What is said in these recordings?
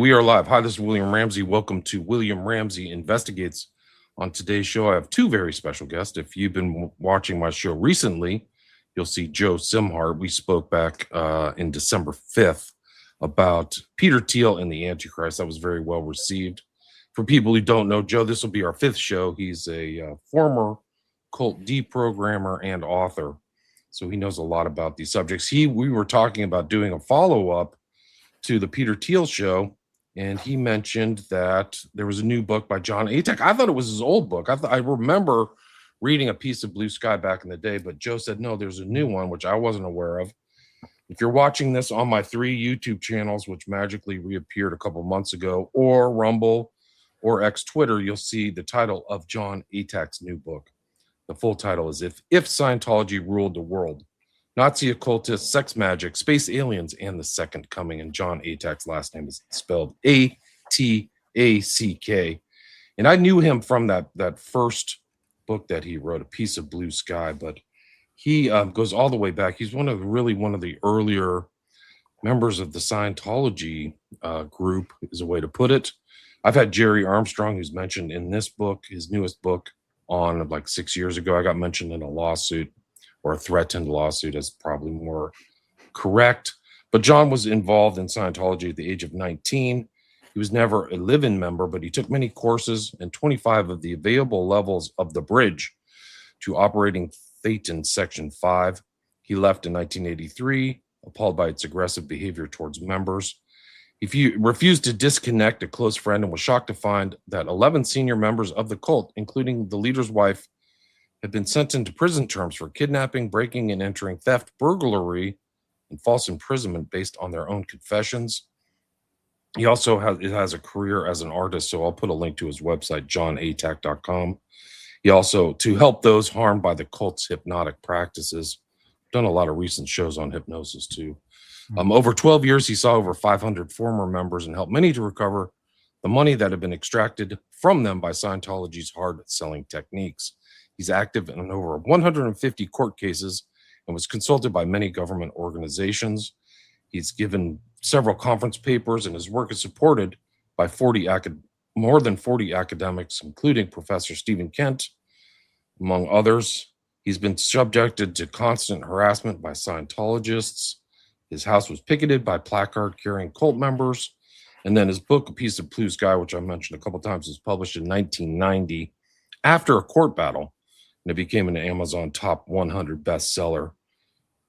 we are live. Hi, this is William Ramsey. Welcome to William Ramsey Investigates. On today's show, I have two very special guests. If you've been watching my show recently, you'll see Joe Szimhart. We spoke back in December 5th about Peter Thiel and the Antichrist. That was very well received. For people who don't know Joe, this will be our fifth show. He's a former cult deprogrammer and author, so he knows a lot about these subjects. We were talking about doing a follow-up to the Peter Thiel show, and he mentioned that there was a new book by John Atack. I thought it was his old book. I remember reading A Piece of Blue Sky back in the day, but Joe said, no, there's a new one, which I wasn't aware of. If you're watching this on my 3 YouTube channels, which magically reappeared a couple months ago, or Rumble or X Twitter, you'll see the title of John Atack's new book. The full title is If Scientology Ruled the World: Nazi Occultists, Sex Magic, Space Aliens, and the Second Coming. And John Atack's last name is spelled Atack. And I knew him from that first book that he wrote, A Piece of Blue Sky, but he goes all the way back. He's one of the earlier members of the Scientology group, is a way to put it. I've had Jerry Armstrong, who's mentioned in this book, his newest book, on like 6 years ago. I got mentioned in a lawsuit, or a threatened lawsuit is probably more correct. But John was involved in Scientology at the age of 19. He was never a live-in member, but he took many courses and 25 of the available levels of the bridge to operating Thetan Section 5. He left in 1983, appalled by its aggressive behavior towards members. He refused to disconnect a close friend and was shocked to find that 11 senior members of the cult, including the leader's wife, had been sentenced to prison terms for kidnapping, breaking and entering, theft, burglary, and false imprisonment based on their own confessions. He also has a career as an artist, so I'll put a link to his website, johnattack.com. He also, to help those harmed by the cult's hypnotic practices, done a lot of recent shows on hypnosis too. Over 12 years, he saw over 500 former members and helped many to recover the money that had been extracted from them by Scientology's hard-selling techniques. He's active in over 150 court cases and was consulted by many government organizations. He's given several conference papers, and his work is supported by more than 40 academics, including Professor Stephen Kent, among others. He's been subjected to constant harassment by Scientologists. His house was picketed by placard-carrying cult members. And then his book, A Piece of Blue Sky, which I mentioned a couple times, was published in 1990 after a court battle, and it became an Amazon top 100 bestseller.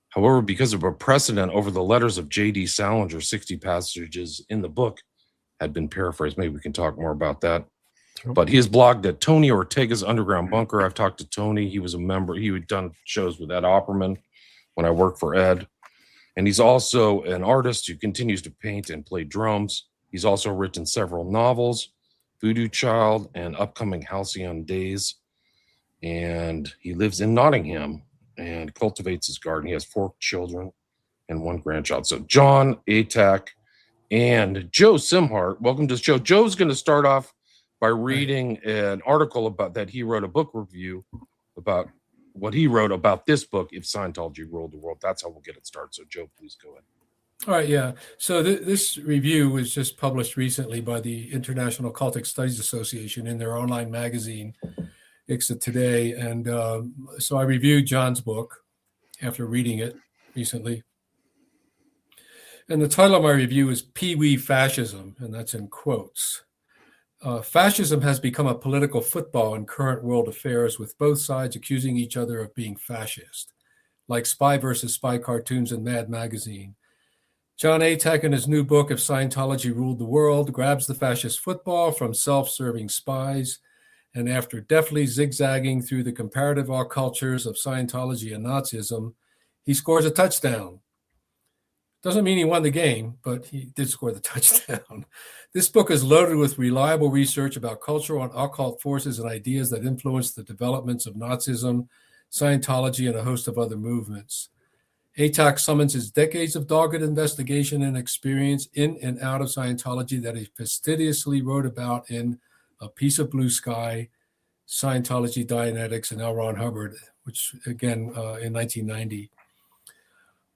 However, because of a precedent over the letters of J.D. Salinger, 60 passages in the book had been paraphrased. Maybe we can talk more about that. Sure. But he has blogged at Tony Ortega's Underground Bunker. I've talked to Tony. He was a member. He had done shows with Ed Opperman when I worked for Ed. And he's also an artist who continues to paint and play drums. He's also written several novels, Voodoo Child and upcoming Halcyon Days. And he lives in Nottingham and cultivates his garden. He has 4 children and 1 grandchild. So John Atack and Joe Szimhart, welcome to the show. Joe's going to start off by reading an article about that. He wrote a book review about what he wrote about this book, If Scientology Ruled the World. That's how we'll get it started. So Joe, please go ahead. All right, yeah. So this review was just published recently by the International Occultic Studies Association in their online magazine, ICSA Today. And so I reviewed John's book after reading it recently. And the title of my review is Pee-wee Fascism, and that's in quotes. Fascism has become a political football in current world affairs, with both sides accusing each other of being fascist, like Spy versus Spy cartoons in Mad Magazine. John Atack, in his new book, If Scientology Ruled the World, grabs the fascist football from self-serving spies, and after deftly zigzagging through the comparative cultures of Scientology and Nazism, he scores a touchdown. Doesn't mean he won the game, but he did score the touchdown. This book is loaded with reliable research about cultural and occult forces and ideas that influenced the developments of Nazism, Scientology, and a host of other movements. Atack summons his decades of dogged investigation and experience in and out of Scientology that he fastidiously wrote about in A Piece of Blue Sky, Scientology, Dianetics, and L. Ron Hubbard, which again in 1990.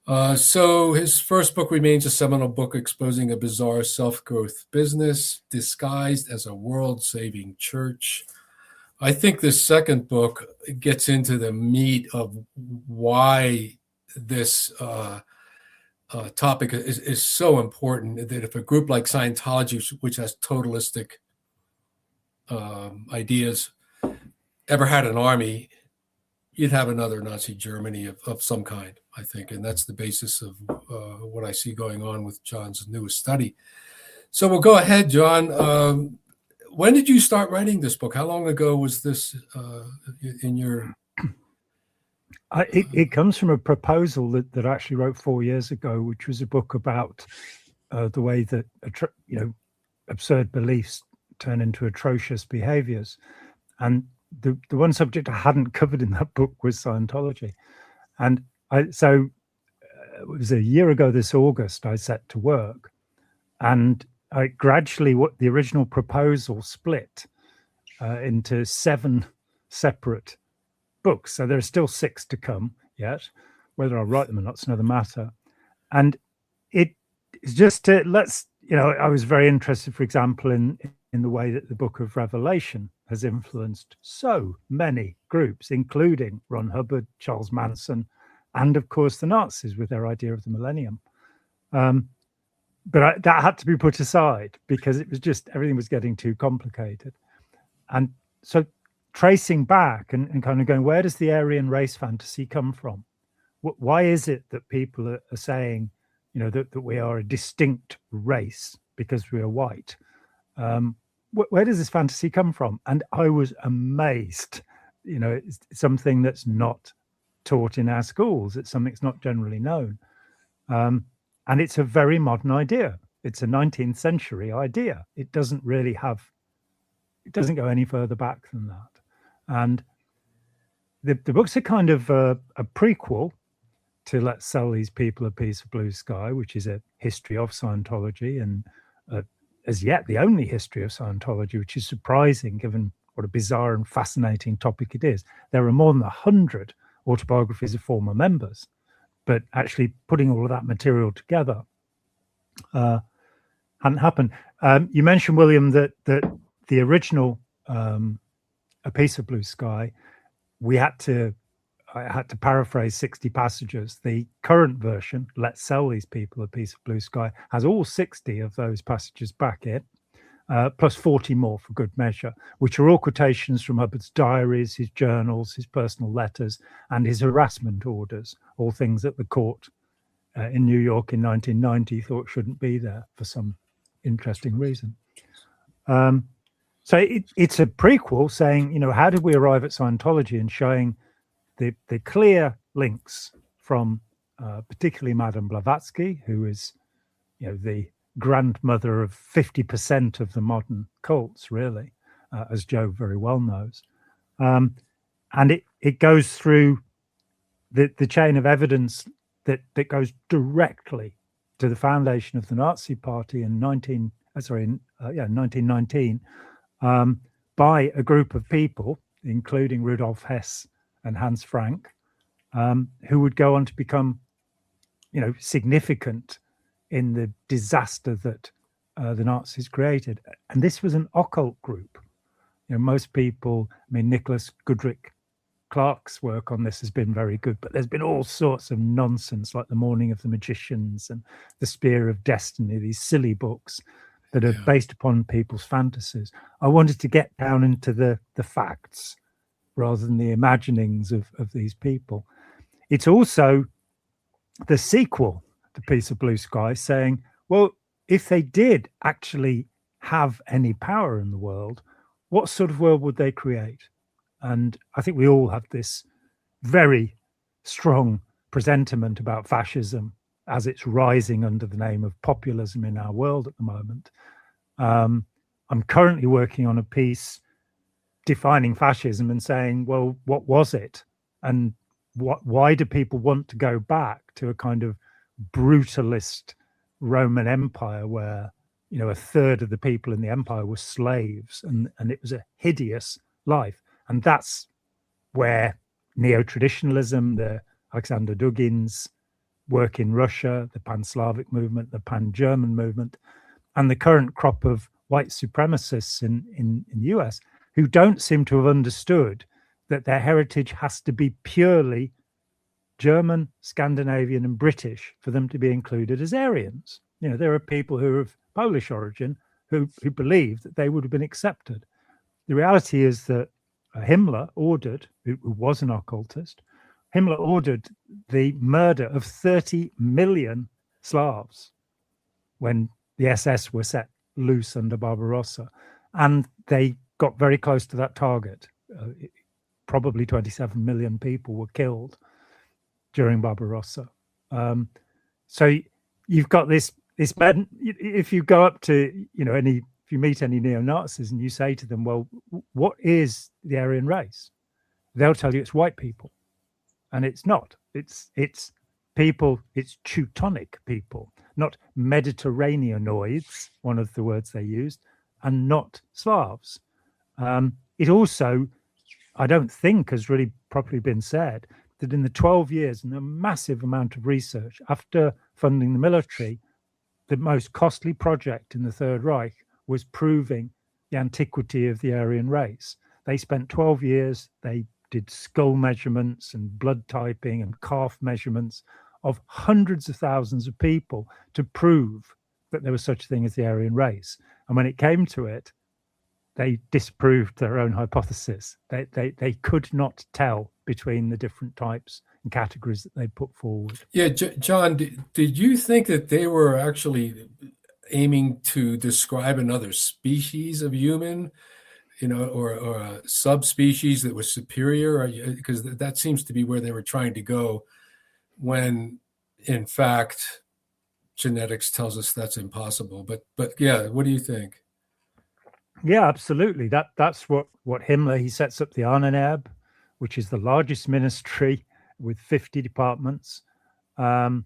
So his first book remains a seminal book exposing a bizarre self-growth business disguised as a world-saving church. I think this second book gets into the meat of why this topic is so important, that if a group like Scientology, which has totalistic ideas, ever had an army, you'd have another Nazi Germany of some kind, I think. And that's the basis of what I see going on with John's newest study. So we'll go ahead, John. When did you start writing this book? How long ago was this in your... It comes from a proposal that I actually wrote 4 years ago, which was a book about the way that absurd beliefs turn into atrocious behaviors. And the one subject I hadn't covered in that book was Scientology. And so it was a year ago this August I set to work, and I gradually, what the original proposal split into 7 separate books. So there are still 6 to come yet. Whether I'll write them or not is another matter. And it's just to I was very interested, for example, in the way that the Book of Revelation has influenced so many groups, including Ron Hubbard, Charles Manson, and of course the Nazis with their idea of the millennium. But that had to be put aside because it was just, everything was getting too complicated. And so tracing back and kind of going, where does the Aryan race fantasy come from? Why is it that people are saying, that we are a distinct race because we are white? Where does this fantasy come from? And I was amazed. It's something that's not taught in our schools. It's something that's not generally known. And it's a very modern idea. It's a 19th century idea. It doesn't go any further back than that. And the books are kind of a prequel to Let's Sell These People a Piece of Blue Sky, which is a history of Scientology, and as yet the only history of Scientology, which is surprising given what a bizarre and fascinating topic it is. There are more than 100 autobiographies of former members, but actually putting all of that material together hadn't happened. You mentioned, William, that the original A Piece of Blue Sky, I had to paraphrase 60 passages. The current version, Let's Sell These People a Piece of Blue Sky, has all 60 of those passages back in, plus 40 more for good measure, which are all quotations from Hubbard's diaries, his journals, his personal letters, and his harassment orders, all things that the court in New York in 1990 thought shouldn't be there for some interesting reason. So it's a prequel saying, how did we arrive at Scientology, and showing the clear links from particularly Madame Blavatsky, who is, the grandmother of 50% of the modern cults, really, as Joe very well knows. And it goes through the chain of evidence that goes directly to the foundation of the Nazi Party in 1919 by a group of people, including Rudolf Hess and Hans Frank, who would go on to become, significant in the disaster that the Nazis created. And this was an occult group. Most people, Nicholas Goodrick Clark's work on this has been very good, but there's been all sorts of nonsense, like The Morning of the Magicians and The Spear of Destiny, these silly books that are based upon people's fantasies. I wanted to get down into the facts rather than the imaginings of these people. It's also the sequel to Piece of Blue Sky, saying, well, if they did actually have any power in the world, what sort of world would they create? And I think we all have this very strong presentiment about fascism as it's rising under the name of populism in our world at the moment. I'm currently working on a piece defining fascism and saying, well, what was it? And why do people want to go back to a kind of brutalist Roman Empire where, a third of the people in the empire were slaves, and it was a hideous life? And that's where neo-traditionalism, the Alexander Dugin's work in Russia, the Pan-Slavic movement, the Pan-German movement, and the current crop of white supremacists in the US who don't seem to have understood that their heritage has to be purely German, Scandinavian, and British for them to be included as Aryans. You know, there are people who are of Polish origin who believe that they would have been accepted. The reality is that Himmler ordered, who was an occultist, Himmler ordered the murder of 30 million Slavs when the SS were set loose under Barbarossa. And they got very close to that target. Probably 27 million people were killed during Barbarossa. So you've got this man. If you go up to, if you meet any neo-Nazis and you say to them, well, what is the Aryan race? They'll tell you it's white people. And it's not. It's people, it's Teutonic people, not Mediterraneanoids, one of the words they used, and not Slavs. It also, I don't think, has really properly been said that in the 12 years and a massive amount of research after funding the military, the most costly project in the Third Reich was proving the antiquity of the Aryan race. They spent 12 years, they did skull measurements and blood typing and calf measurements of hundreds of thousands of people to prove that there was such a thing as the Aryan race. And when it came to it, they disproved their own hypothesis. They could not tell between the different types and categories that they put forward. Yeah, John, did you think that they were actually aiming to describe another species of human, or a subspecies that was superior? Because that seems to be where they were trying to go, when in fact genetics tells us that's impossible. But yeah, what do you think? Yeah, absolutely. That's what Himmler, he sets up the Ahnenerbe, which is the largest ministry with 50 departments. And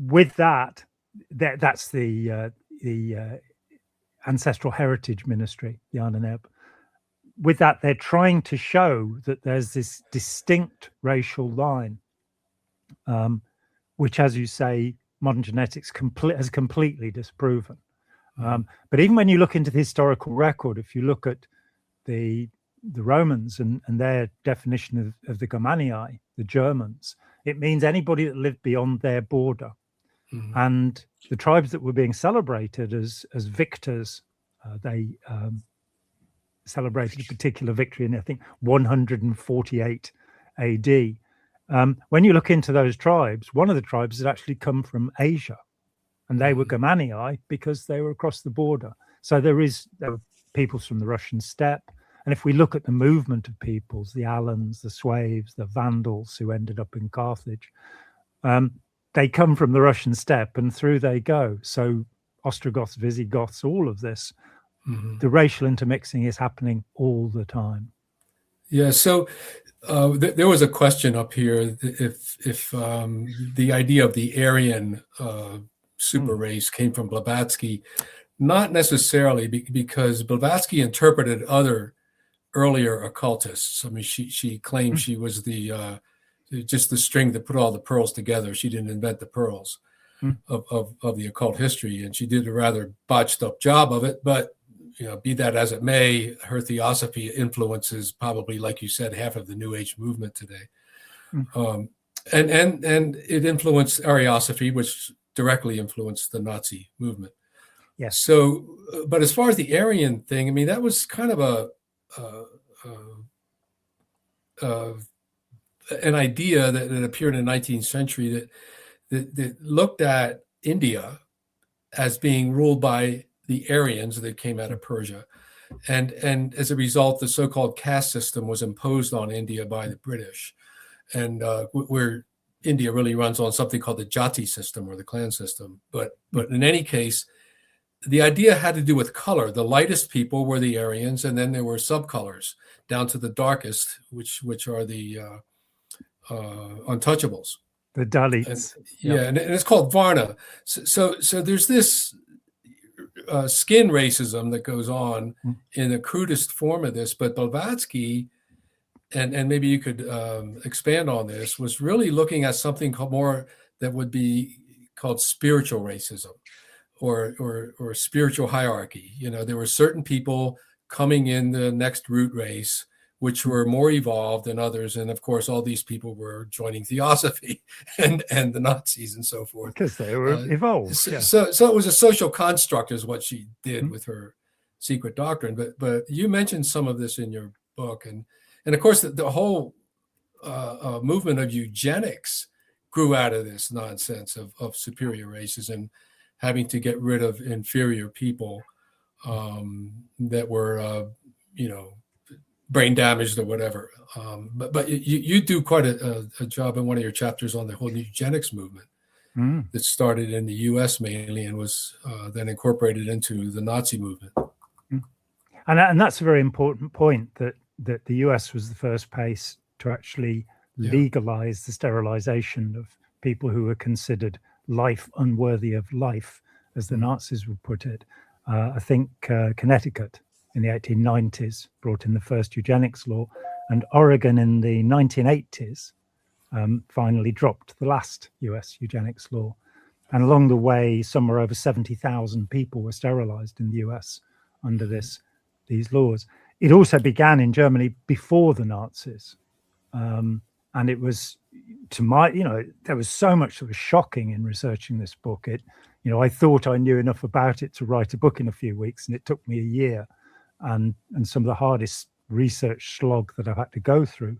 with that's the Ancestral Heritage Ministry, the Ahnenerbe. With that, they're trying to show that there's this distinct racial line, which, as you say, modern genetics has completely disproven. But even when you look into the historical record, if you look at the Romans and their definition of the Germanii, the Germans, it means anybody that lived beyond their border. Mm-hmm. And the tribes that were being celebrated as victors, they celebrated a particular victory in, I think, 148 AD. When you look into those tribes, one of the tribes had actually come from Asia. And they were Germanii because they were across the border. So there were peoples from the Russian steppe. And if we look at the movement of peoples, the Alans, the Sueves, the Vandals who ended up in Carthage, they come from the Russian steppe and through they go. So Ostrogoths, Visigoths, all of this, the racial intermixing is happening all the time. Yeah, so there was a question up here if the idea of the Aryan super race came from Blavatsky. Not necessarily, because Blavatsky interpreted other earlier occultists. I mean, she claimed she was just the string that put all the pearls together. She didn't invent the pearls of the occult history, and she did a rather botched up job of it. But be that as it may, her theosophy influences probably, like you said, half of the New Age movement today, and it influenced Ariosophy, which directly influenced the Nazi movement. Yes. So, but as far as the Aryan thing, I mean, that was kind of an idea that appeared in the 19th century that looked at India as being ruled by the Aryans that came out of Persia. And as a result, the so-called caste system was imposed on India by the British. And where India really runs on something called the Jati system or the clan system. But in any case, the idea had to do with color. The lightest people were the Aryans, and then there were subcolors down to the darkest, which are the untouchables. The Dalits. And it's called Varna. So there's this skin racism that goes on in the crudest form of this. But Blavatsky and maybe you could expand on this, was really looking at something more that would be called spiritual racism or spiritual hierarchy. There were certain people coming in the next root race which were more evolved than others, and of course all these people were joining Theosophy and the Nazis and so forth because they were evolved. So it was a social construct is what she did with her secret doctrine. But you mentioned some of this in your book, and of course the whole movement of eugenics grew out of this nonsense of superior races and having to get rid of inferior people that were brain damaged or whatever. But you do quite a job in one of your chapters on the whole eugenics movement that started in the U.S. mainly and was then incorporated into the Nazi movement. And that's a very important point, that the US was the first place to actually legalize the sterilization of people who were considered life unworthy of life, as the Nazis would put it. I think Connecticut in the 1890s brought in the first eugenics law, and Oregon in the 1980s finally dropped the last US eugenics law. And along the way, somewhere over 70,000 people were sterilized in the US under these laws. It also began in Germany before the Nazis. And it was, there was so much that was shocking in researching this book. I thought I knew enough about it to write a book in a few weeks, and it took me a year and some of the hardest research slog that I've had to go through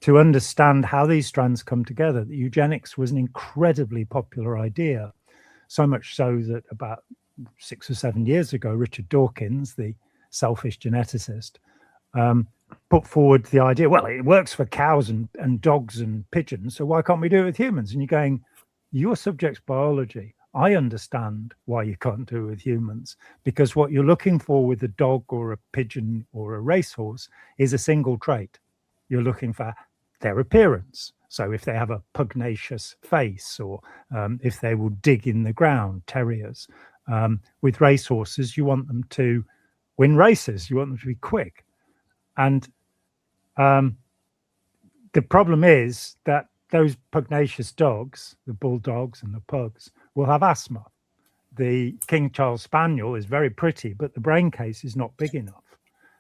to understand how these strands come together. That eugenics was an incredibly popular idea, so much so that about 6 or 7 years ago, Richard Dawkins, the selfish geneticist, put forward the idea, well, it works for cows and dogs and pigeons, so why can't we do it with humans? And you're going, your subject's biology. I understand why you can't do it with humans, because what you're looking for with a dog or a pigeon or a racehorse is a single trait. You're looking for their appearance. So if they have a pugnacious face, or if they will dig in the ground, terriers. With racehorses, you want them to win races. You want them to be quick. And the problem is that those pugnacious dogs, the bulldogs and the pugs, will have asthma. The King Charles Spaniel is very pretty, but the brain case is not big enough.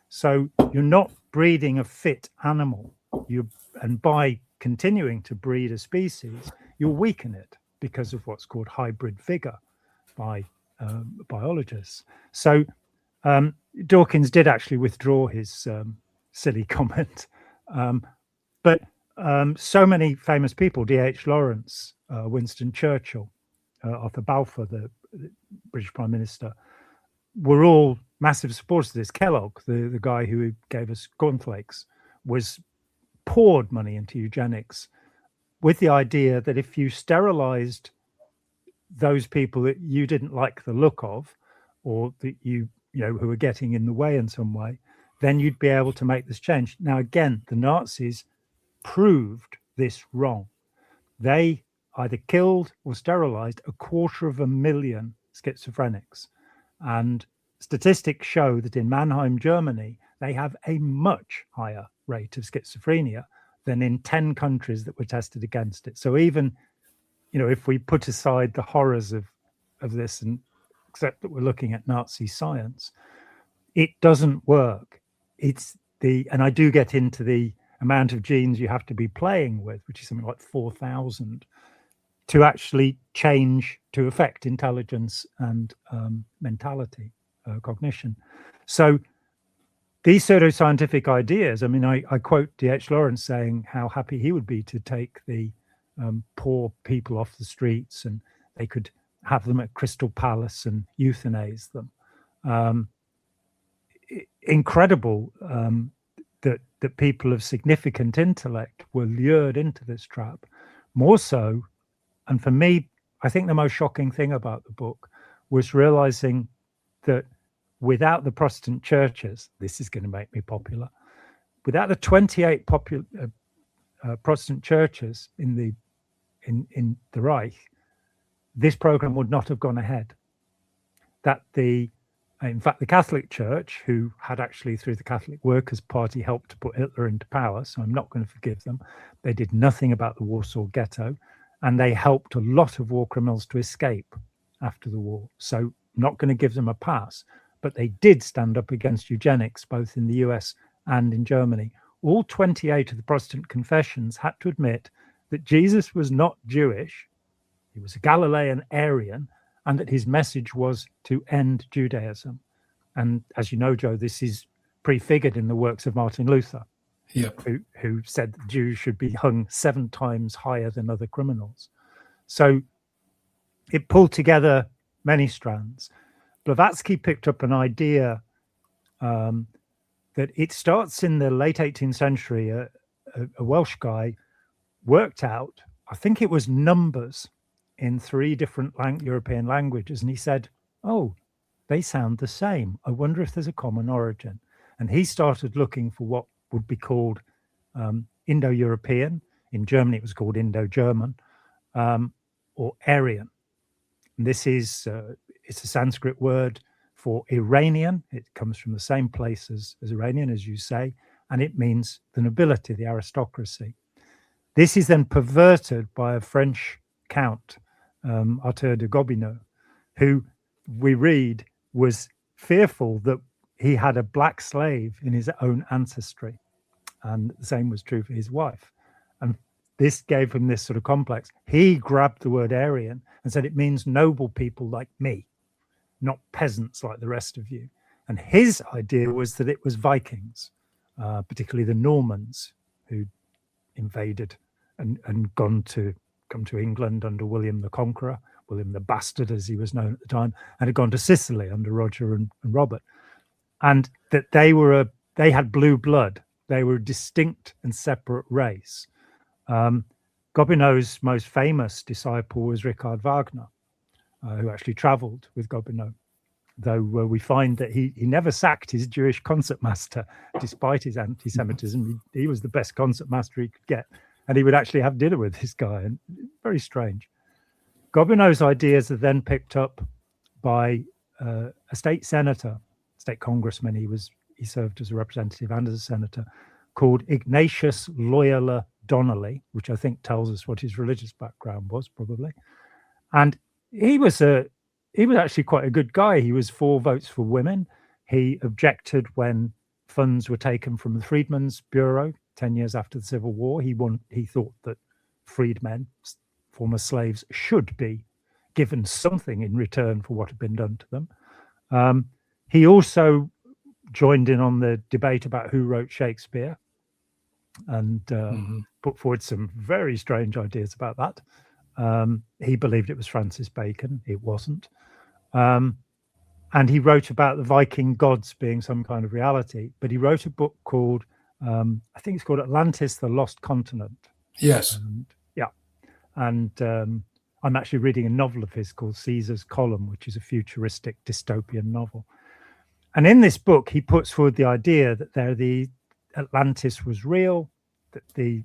So you're not breeding a fit animal. And by continuing to breed a species, you'll weaken it because of what's called hybrid vigor by biologists. So Dawkins did actually withdraw his silly comment. But so many famous people, D.H. Lawrence, Winston Churchill, Arthur Balfour, the British Prime Minister, were all massive supporters of this. Kellogg, the guy who gave us cornflakes, poured money into eugenics with the idea that if you sterilized those people that you didn't like the look of, or that who were getting in the way in some way, then you'd be able to make this change. Now, again, the Nazis proved this wrong. They either killed or sterilized 250,000 schizophrenics. And statistics show that in Mannheim, Germany, they have a much higher rate of schizophrenia than in 10 countries that were tested against it. So even, if we put aside the horrors of this and accept that we're looking at Nazi science, it doesn't work. And I do get into the amount of genes you have to be playing with, which is something like 4,000, to actually change, to affect intelligence and mentality, cognition. So these pseudoscientific ideas, I quote D.H. Lawrence saying how happy he would be to take the poor people off the streets and they could have them at Crystal Palace and euthanize them. Incredible that people of significant intellect were lured into this trap. More so, and for me, I think the most shocking thing about the book was realizing that without the Protestant churches, this is going to make me popular, without the 28 Protestant churches in the Reich, this program would not have gone ahead. That the In fact, the Catholic Church, who had actually, through the Catholic Workers' Party, helped to put Hitler into power, so I'm not going to forgive them. They did nothing about the Warsaw Ghetto, and they helped a lot of war criminals to escape after the war. So I'm not going to give them a pass, but they did stand up against eugenics, both in the US and in Germany. All 28 of the Protestant confessions had to admit that Jesus was not Jewish, he was a Galilean Aryan, and that his message was to end Judaism. And as you know, Joe, this is prefigured in the works of Martin Luther, who said that Jews should be hung 7 times higher than other criminals. So it pulled together many strands. Blavatsky picked up an idea that it starts in the late 18th century. A Welsh guy worked out, I think it was numbers in 3 different European languages. And he said, oh, they sound the same. I wonder if there's a common origin. And he started looking for what would be called Indo-European. In Germany, it was called Indo-German, or Aryan. And this is, it's a Sanskrit word for Iranian. It comes from the same place as Iranian, as you say, and it means the nobility, the aristocracy. This is then perverted by a French count, Arthur de Gobineau, who we read was fearful that he had a black slave in his own ancestry. And the same was true for his wife. And this gave him this sort of complex. He grabbed the word Aryan and said it means noble people like me, not peasants like the rest of you. And his idea was that it was Vikings, particularly the Normans, who invaded and come to England under William the Conqueror, William the Bastard, as he was known at the time, and had gone to Sicily under Roger and Robert. And that they had blue blood. They were a distinct and separate race. Gobineau's most famous disciple was Richard Wagner, who actually traveled with Gobineau, though we find that he never sacked his Jewish concertmaster, despite his anti-Semitism. He was the best concertmaster he could get, and he would actually have dinner with this guy, and very strange. Gobineau's ideas are then picked up by a state senator, state congressman. He served as a representative and as a senator, called Ignatius Loyola Donnelly, which I think tells us what his religious background was, probably. And he was actually quite a good guy. He was for votes for women. He objected when funds were taken from the Freedmen's Bureau 10 years after the Civil War. He thought that freedmen, former slaves, should be given something in return for what had been done to them. He also joined in on the debate about who wrote Shakespeare, and put forward some very strange ideas about that. He believed it was Francis Bacon. It wasn't. And he wrote about the Viking gods being some kind of reality. But he wrote a book called, I think it's called Atlantis, the Lost Continent. Yes. And I'm actually reading a novel of his called Caesar's Column, which is a futuristic dystopian novel. And in this book, he puts forward the idea that the Atlantis was real, that the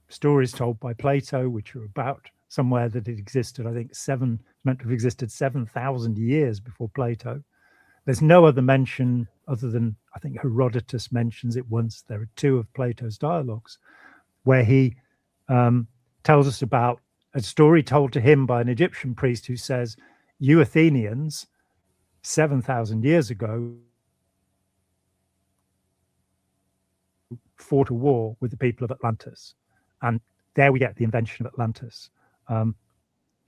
stories told by Plato, which are about somewhere that it existed, I think meant to have existed 7,000 years before Plato. There's no other mention other than, I think Herodotus mentions it once. There are 2 of Plato's dialogues where he tells us about a story told to him by an Egyptian priest who says, you Athenians, 7,000 years ago, fought a war with the people of Atlantis. And there we get the invention of Atlantis.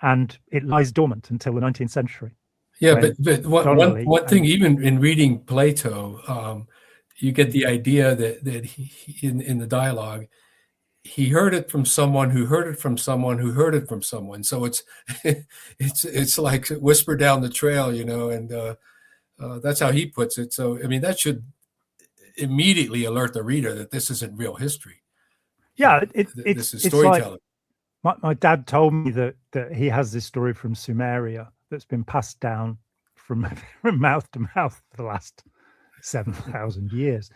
And it lies dormant until the 19th century. Yeah, but one thing, even in reading Plato, you get the idea that he, in the dialogue, he heard it from someone who heard it from someone who heard it from someone. So it's like whisper down the trail, and that's how he puts it. So I mean, that should immediately alert the reader that this isn't real history. Yeah, this is storytelling. Like my dad told me that he has this story from Sumeria that's been passed down from mouth to mouth for the last 7,000 years.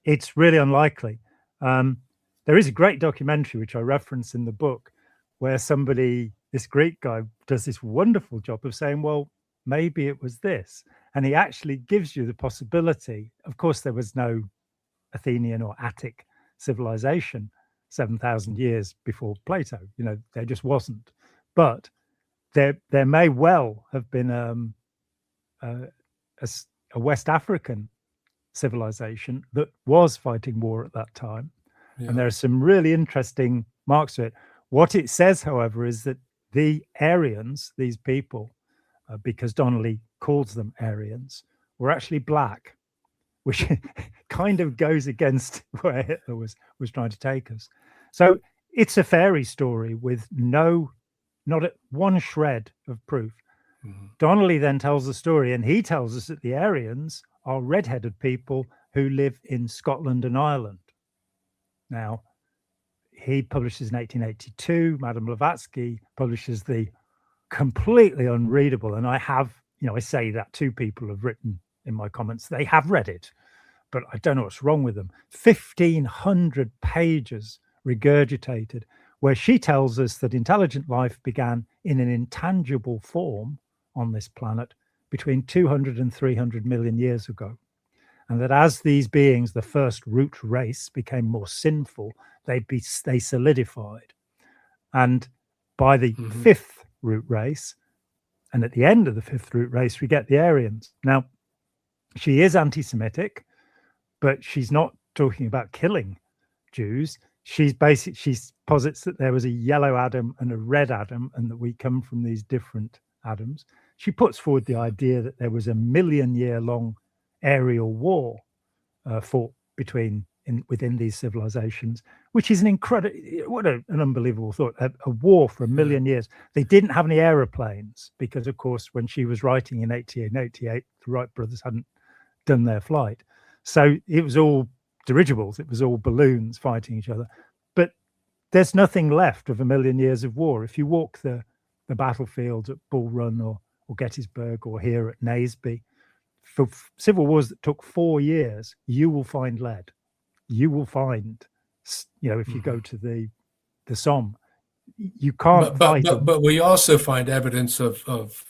It's really unlikely. There is a great documentary, which I reference in the book, where this Greek guy does this wonderful job of saying, well, maybe it was this. And he actually gives you the possibility. Of course, there was no Athenian or Attic civilization 7,000 years before Plato. There just wasn't. But there may well have been a West African civilization that was fighting war at that time. Yeah. And there are some really interesting marks to it. What it says, however, is that the Aryans, these people, because Donnelly calls them Aryans, were actually black, which kind of goes against where Hitler was trying to take us. So it's a fairy story with not one shred of proof. Mm-hmm. Donnelly then tells the story, and he tells us that the Aryans are red-headed people who live in Scotland and Ireland. Now, he publishes in 1882. Madame Blavatsky publishes the completely unreadable, and I say that two people have written in my comments, they have read it, but I don't know what's wrong with them. 1,500 pages regurgitated, where she tells us that intelligent life began in an intangible form on this planet between 200 and 300 million years ago. And that as these beings, the first root race, became more sinful, they solidified. And by the fifth root race, and at the end of the fifth root race, we get the Aryans. Now, she is anti-Semitic, but she's not talking about killing Jews. She posits that there was a yellow Adam and a red Adam, and that we come from these different Adams. She puts forward the idea that there was a 1,000,000-year-long aerial war fought within these civilizations, which is an unbelievable thought. A war for 1,000,000 years. They didn't have any aeroplanes because, of course, when she was writing in 1888, the Wright brothers hadn't done their flight. So it was all dirigibles. It was all balloons fighting each other. But there's nothing left of 1,000,000 years of war. If you walk the battlefields at Bull Run or Gettysburg or here at Naseby, for civil wars that took 4 years, you will find lead. You will find, if you go to the Somme, you can't fight. But we also find evidence of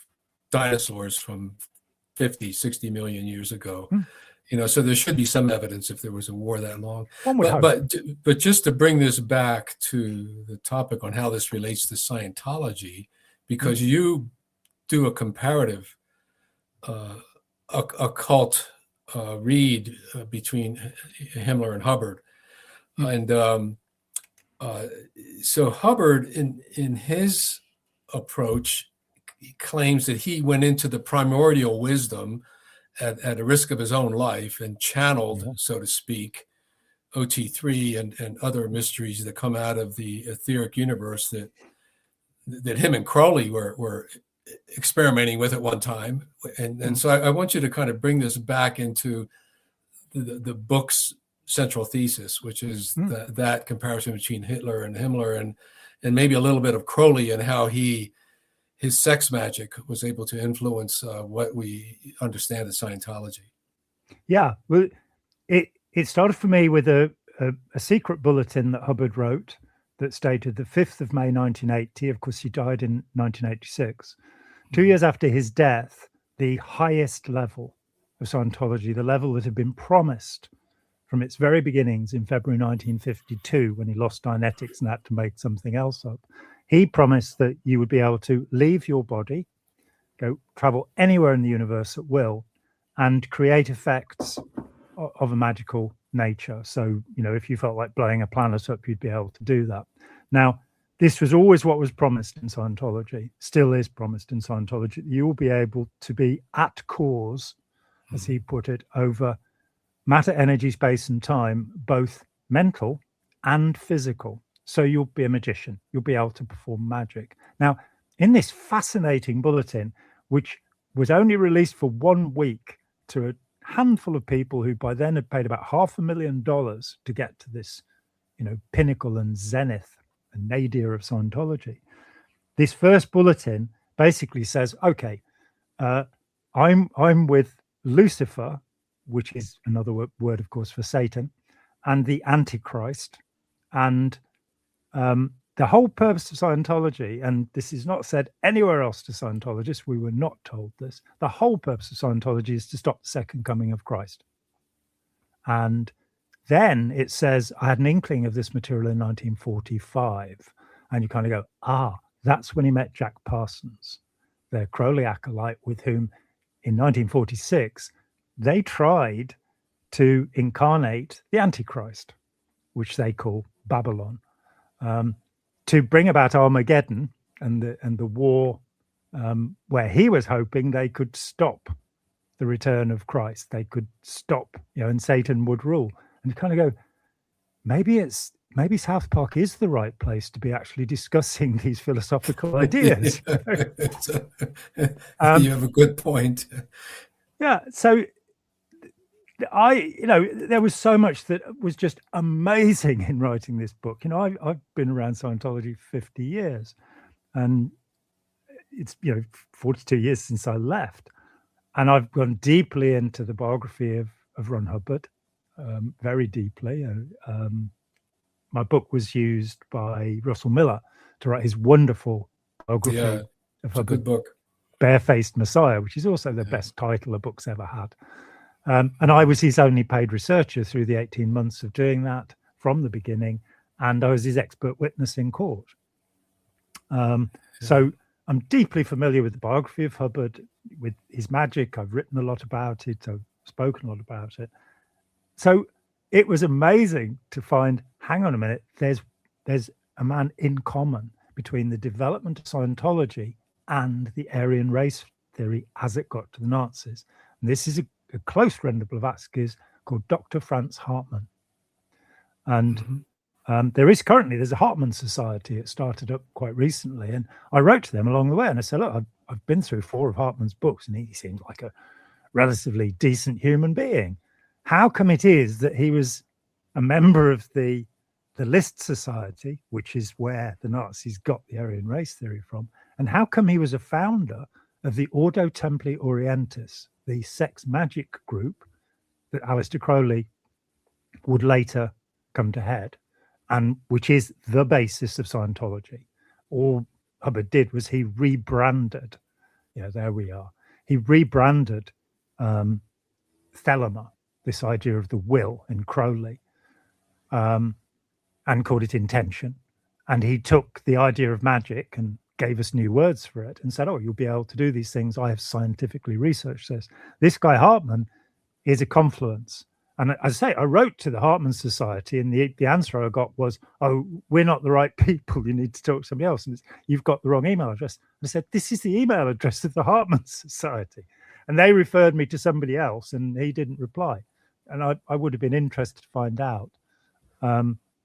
dinosaurs from 50, 60 million years ago. So there should be some evidence if there was a war that long. But just to bring this back to the topic on how this relates to Scientology, because you do a comparative occult read between Himmler and Hubbard. And so Hubbard, in his approach, claims that he went into the primordial wisdom at a risk of his own life and channeled, so to speak, OT3 and other mysteries that come out of the etheric universe that him and Crowley were experimenting with at one time. And so I want you to kind of bring this back into the book's central thesis, which is that comparison between Hitler and Himmler and maybe a little bit of Crowley and how his sex magic was able to influence what we understand as Scientology. Yeah, well, it started for me with a secret bulletin that Hubbard wrote that stated the 5th of May 1980. Of course, he died in 1986. 2 years after his death, the highest level of Scientology, the level that had been promised from its very beginnings in February 1952, when he lost Dianetics and had to make something else up. He promised that you would be able to leave your body, go travel anywhere in the universe at will, and create effects of a magical nature. So, if you felt like blowing a planet up, you'd be able to do that. Now, this was always what was promised in Scientology, still is promised in Scientology. You will be able to be at cause, as he put it, over matter, energy, space, and time, both mental and physical. So you'll be a magician. You'll be able to perform magic. Now, in this fascinating bulletin, which was only released for 1 week to a handful of people who by then had paid about $500,000 to get to this, pinnacle and zenith and nadir of Scientology. This first bulletin basically says, okay, I'm with Lucifer, which is another word, of course, for Satan, and the Antichrist, and the whole purpose of Scientology, and this is not said anywhere else to Scientologists, we were not told this, the whole purpose of Scientology is to stop the second coming of Christ. And then it says, I had an inkling of this material in 1945. And you kind of go, that's when he met Jack Parsons, their Crowley acolyte, with whom in 1946, they tried to incarnate the Antichrist, which they call Babylon, to bring about Armageddon and the war, where he was hoping they could stop the return of Christ. They could stop, and Satan would rule. And you kind of go, maybe South Park is the right place to be actually discussing these philosophical ideas. You have a good point. Yeah. So there was so much that was just amazing in writing this book. I've been around Scientology 50 years, and it's 42 years since I left, and I've gone deeply into the biography of Ron Hubbard, very deeply. My book was used by Russell Miller to write his wonderful biography of Hubbard, good book, Barefaced Messiah, which is also the best title a book's ever had. And I was his only paid researcher through the 18 months of doing that from the beginning, and I was his expert witness in court. So I'm deeply familiar with the biography of Hubbard, with his Magick. I've written a lot about it. I've spoken a lot about it. So it was amazing to find, hang on a minute, there's a man in common between the development of Scientology and the Aryan race theory as it got to the Nazis. And this is a close friend of Blavatsky's called Dr. Franz Hartmann. And there's a Hartmann Society. It started up quite recently. And I wrote to them along the way and I said, look, I've been through 4 of Hartmann's books and he seems like a relatively decent human being. How come it is that he was a member of the List Society, which is where the Nazis got the Aryan race theory from? And how come he was a founder of the Ordo Templi Orientis, the sex magic group that Aleister Crowley would later come to head, and which is the basis of Scientology? All Hubbard did was he rebranded, there we are. He rebranded Thelema, this idea of the will in Crowley, and called it intention. And he took the idea of magic and gave us new words for it and said, you'll be able to do these things. I have scientifically researched this. This guy Hartmann is a confluence. And as I say, I wrote to the Hartmann Society and the answer I got was, we're not the right people. You need to talk to somebody else. And you've got the wrong email address. And I said, this is the email address of the Hartmann Society. And they referred me to somebody else and he didn't reply. And I would have been interested to find out.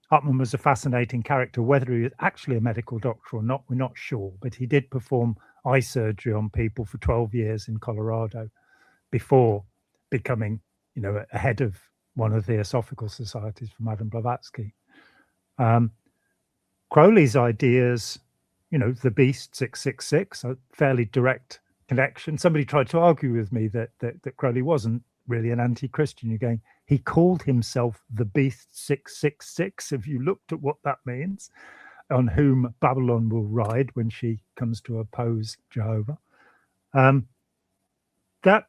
Hartmann was a fascinating character. Whether he was actually a medical doctor or not, we're not sure. But he did perform eye surgery on people for 12 years in Colorado before becoming, a head of one of the Theosophical Societies for Madame Blavatsky. Crowley's ideas, the Beast 666, a fairly direct connection. Somebody tried to argue with me that Crowley wasn't really an anti-Christian. You're going, he called himself the Beast 666, if you looked at what that means, on whom Babylon will ride when she comes to oppose Jehovah. That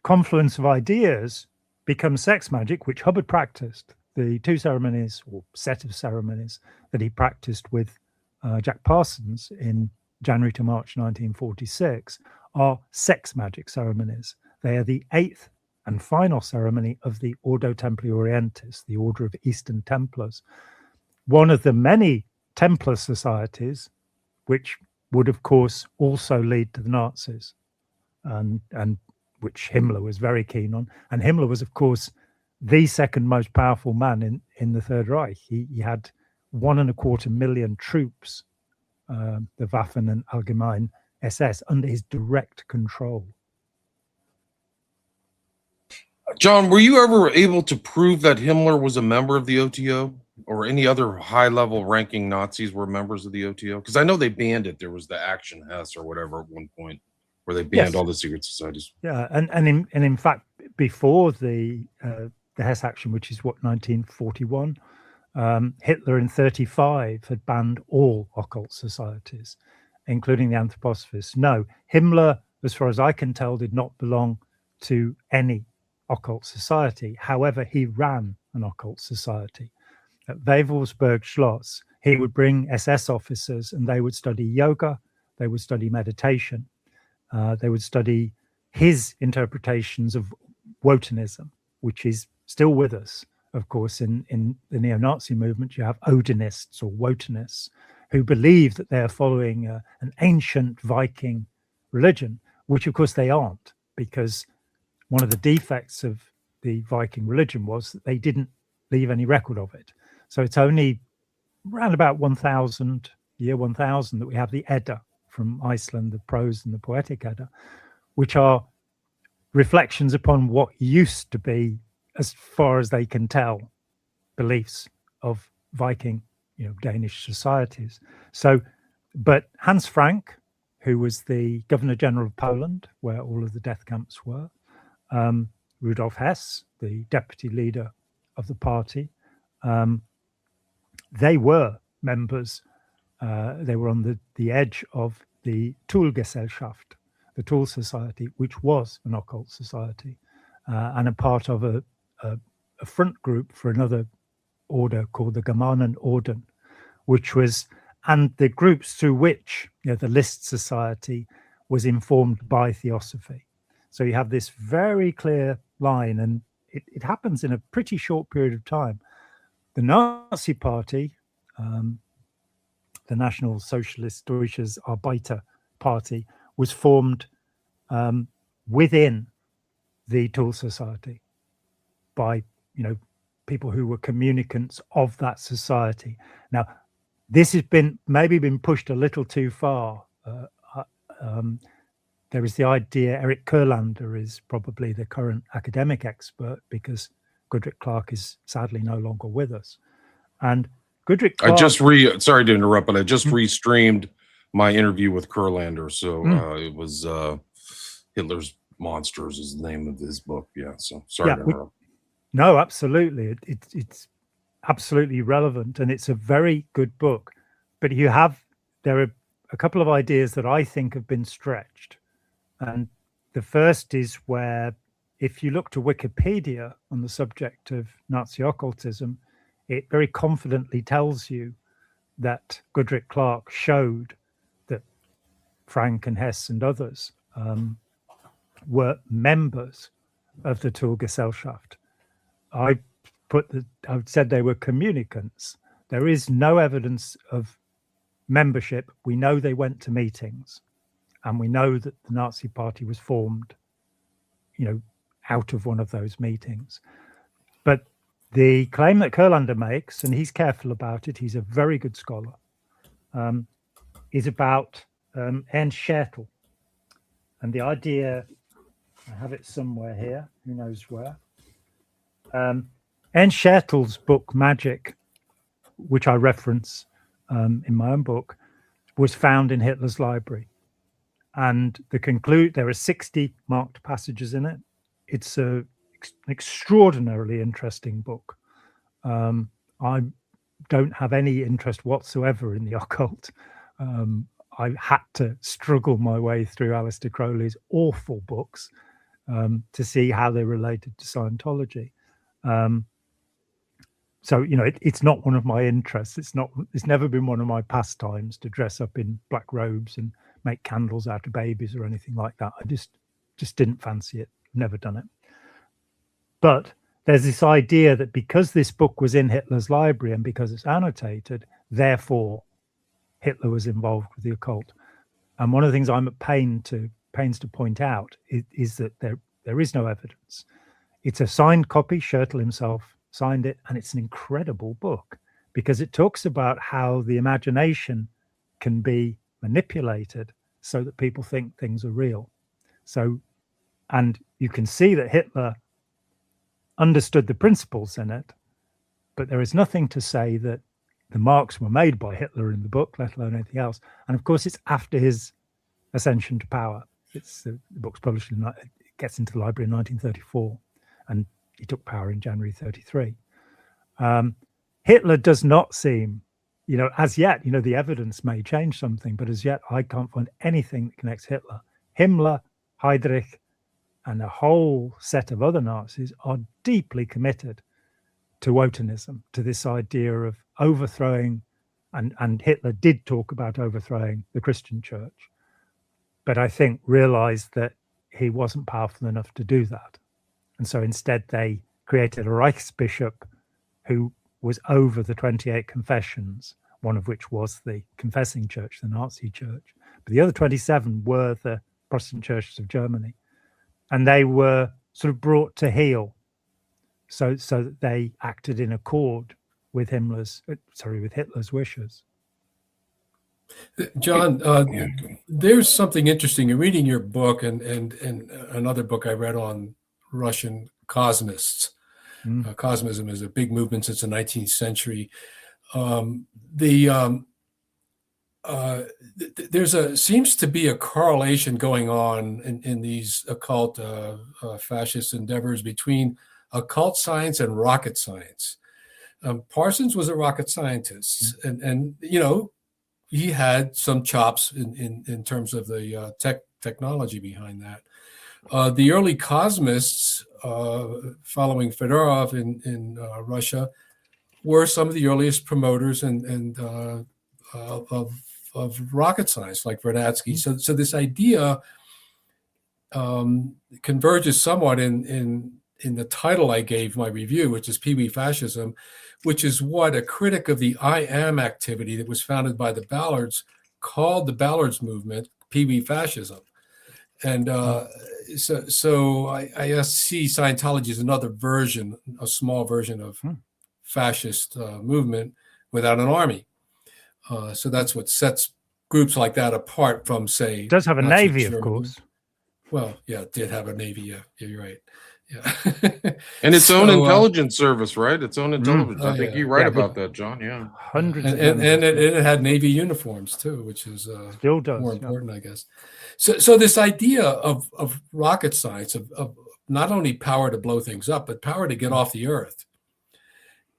confluence of ideas becomes sex magic, which Hubbard practiced. The 2 ceremonies, or set of ceremonies, that he practiced with Jack Parsons in January to March 1946 are sex magic ceremonies. They are the 8th and final ceremony of the Ordo Templi Orientis, the Order of Eastern Templars, one of the many Templar societies, which would, of course, also lead to the Nazis, and which Himmler was very keen on. And Himmler was, of course, the second most powerful man in the Third Reich. He had 1.25 million troops, the Waffen and Allgemein SS, under his direct control. John, were you ever able to prove that Himmler was a member of the OTO, or any other high-level ranking Nazis were members of the OTO? Because I know they banned it. There was the Action Hess or whatever at one point where they banned all the secret societies. Yeah, and in fact, before the Hess action, which is 1941, Hitler in 1935 had banned all occult societies, including the Anthroposophists. No, Himmler, as far as I can tell, did not belong to any occult society. However, he ran an occult society. At Wewelsburg Schloss, he would bring SS officers and they would study yoga, they would study meditation, they would study his interpretations of Wotanism, which is still with us. Of course, in the neo-Nazi movement, you have Odinists or Wotanists who believe that they are following an ancient Viking religion, which of course they aren't, because one of the defects of the Viking religion was that they didn't leave any record of it. So it's only around about 1000, year 1000, that we have the Edda from Iceland, the prose and the poetic Edda, which are reflections upon what used to be, as far as they can tell, beliefs of Viking, Danish societies. So, but Hans Frank, who was the Governor General of Poland, where all of the death camps were, Rudolf Hess, the deputy leader of the party, they were members. They were on the edge of the Toolgesellschaft, the Tool Society, which was an occult society, and a part of a front group for another order called the Germanen Orden, which was, and the groups through which the List Society was informed by Theosophy. So you have this very clear line, and it happens in a pretty short period of time. The Nazi Party, the National Socialist Deutsches Arbeiter Party, was formed within the Tool Society by people who were communicants of that society. Now, this has maybe been pushed a little too far. There is the idea, Eric Kurlander is probably the current academic expert, because Goodrich Clark is sadly no longer with us. And Goodrich Clark... sorry to interrupt, but I just restreamed my interview with Kurlander. So it was Hitler's Monsters is the name of his book. Yeah, so sorry to interrupt. No, absolutely. It's absolutely relevant, and it's a very good book. But there are a couple of ideas that I think have been stretched. And the first is where, if you look to Wikipedia on the subject of Nazi occultism, it very confidently tells you that Goodrich Clark showed that Frank and Hess and others were members of the Toolgesellschaft. I said they were communicants. There is no evidence of membership. We know they went to meetings, and we know that the Nazi Party was formed, out of one of those meetings. But the claim that Kurlander makes, and he's careful about it, he's a very good scholar, is about Ernst Schertl. And the idea, I have it somewhere here, who knows where. Ernst Schertl's book, Magick, which I reference in my own book, was found in Hitler's library. And there are 60 marked passages in it. It's an extraordinarily interesting book. I don't have any interest whatsoever in the occult. I had to struggle my way through Aleister Crowley's awful books to see how they related to Scientology. So, it's not one of my interests. It's never been one of my pastimes to dress up in black robes and make candles out of babies or anything like that. I just didn't fancy it. Never done it. But there's this idea that because this book was in Hitler's library and because it's annotated, therefore Hitler was involved with the occult. And one of the things I'm at pains to point out is that there is no evidence. It's a signed copy. Schertl himself signed it, and it's an incredible book because it talks about how the imagination can be manipulated so that people think things are real. So, and you can see that Hitler understood the principles in it, but there is nothing to say that the marks were made by Hitler in the book, let alone anything else. And of course, it's after his ascension to power. The book's published it gets into the library in 1934, and he took power in January 1933. Hitler does not seem, as yet, the evidence may change something, but as yet I can't find anything that connects Hitler. Himmler, Heydrich, and a whole set of other Nazis are deeply committed to Wotanism, to this idea of overthrowing, and Hitler did talk about overthrowing the Christian church, but I think realized that he wasn't powerful enough to do that. And so instead they created a Reichsbishop who was over the 28 confessions, one of which was the confessing church, the Nazi church. But the other 27 were the Protestant churches of Germany. And they were sort of brought to heel so that they acted in accord with Hitler's wishes. John, there's something interesting in reading your book and another book I read on Russian cosmists. Cosmism is a big movement since the 19th century. Seems to be a correlation going on in these occult fascist endeavors between occult science and rocket science. Parsons was a rocket scientist, and he had some chops in terms of the technology behind that. The early cosmists, following Fedorov in Russia, were some of the earliest promoters of rocket science, like Vernadsky. So this idea converges somewhat in the title I gave my review, which is Pee-wee Fascism, which is what a critic of the I Am activity that was founded by the Ballards called the Ballards movement Pee-wee Fascism. And so I see Scientology as another version, a small version of fascist movement without an army. So that's what sets groups like that apart from, say, it does have a Nazi navy, Germany. Of course. Well, yeah, it did have a navy. Yeah, you're right. Yeah. And its own intelligence service, right? Its own intelligence. I think yeah. you're right about that, John. Yeah. Hundreds and it had navy uniforms too, which is still does, more important, I guess. So this idea of rocket science, of not only power to blow things up, but power to get off the earth,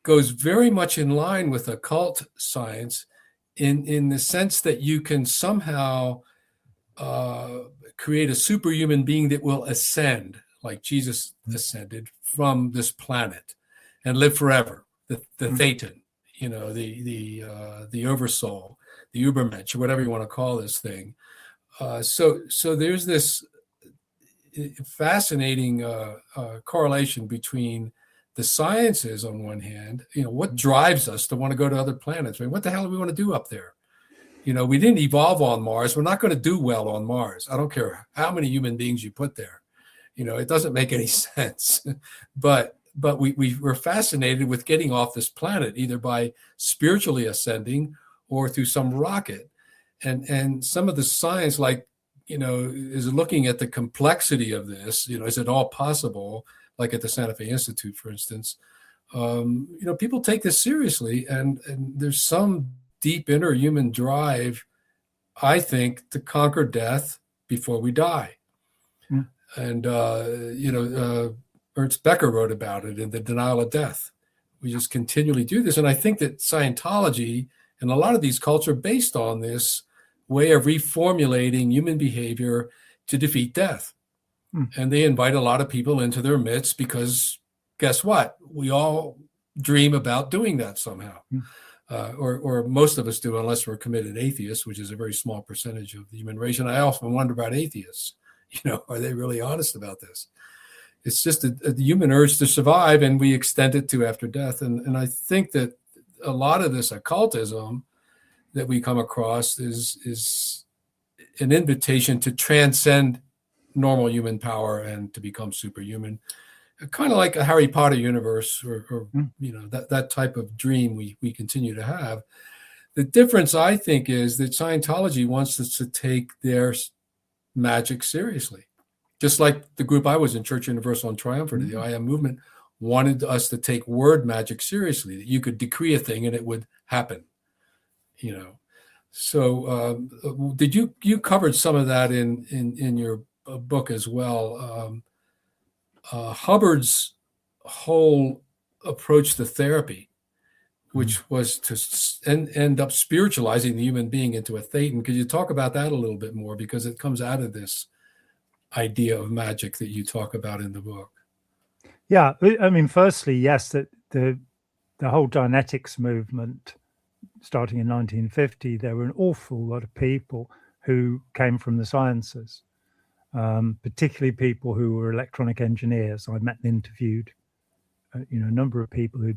goes very much in line with occult science in the sense that you can somehow create a superhuman being that will ascend, like Jesus ascended from this planet and live forever. The Thetan, the oversoul, the Übermensch, or whatever you want to call this thing. So there's this fascinating correlation between the sciences on one hand. What drives us to want to go to other planets? I mean, what the hell do we want to do up there? We didn't evolve on Mars. We're not going to do well on Mars. I don't care how many human beings you put there. It doesn't make any sense. But we're fascinated with getting off this planet, either by spiritually ascending or through some rocket. And some of the science, is looking at the complexity of this. Is it all possible? Like at the Santa Fe Institute, for instance. People take this seriously, and there's some deep inner human drive, I think, to conquer death before we die. Yeah. And Ernst Becker wrote about it in The Denial of Death. We just continually do this. And I think that Scientology and a lot of these cults are based on this way of reformulating human behavior to defeat death. And they invite a lot of people into their midst because guess what? We all dream about doing that somehow. Or most of us do, unless we're committed atheists, which is a very small percentage of the human race. And I often wonder about atheists. Are they really honest about this? It's just a human urge to survive, and we extend it to after death. And I think that a lot of this occultism that we come across is an invitation to transcend normal human power and to become superhuman, kind of like a Harry Potter universe or that type of dream we continue to have. The difference, I think, is that Scientology wants us to take their magic seriously. Just like the group I was in, Church Universal and Triumphant, the I Am movement, wanted us to take word magic seriously, that you could decree a thing and it would happen. So did you covered some of that in your book as well. Hubbard's whole approach to therapy which was to end up spiritualizing the human being into a thetan. Could you talk about that a little bit more? Because it comes out of this idea of magic that you talk about in the book. Yeah, I mean, firstly, yes, that the whole Dianetics movement, starting in 1950, there were an awful lot of people who came from the sciences, particularly people who were electronic engineers. I met and interviewed, a number of people who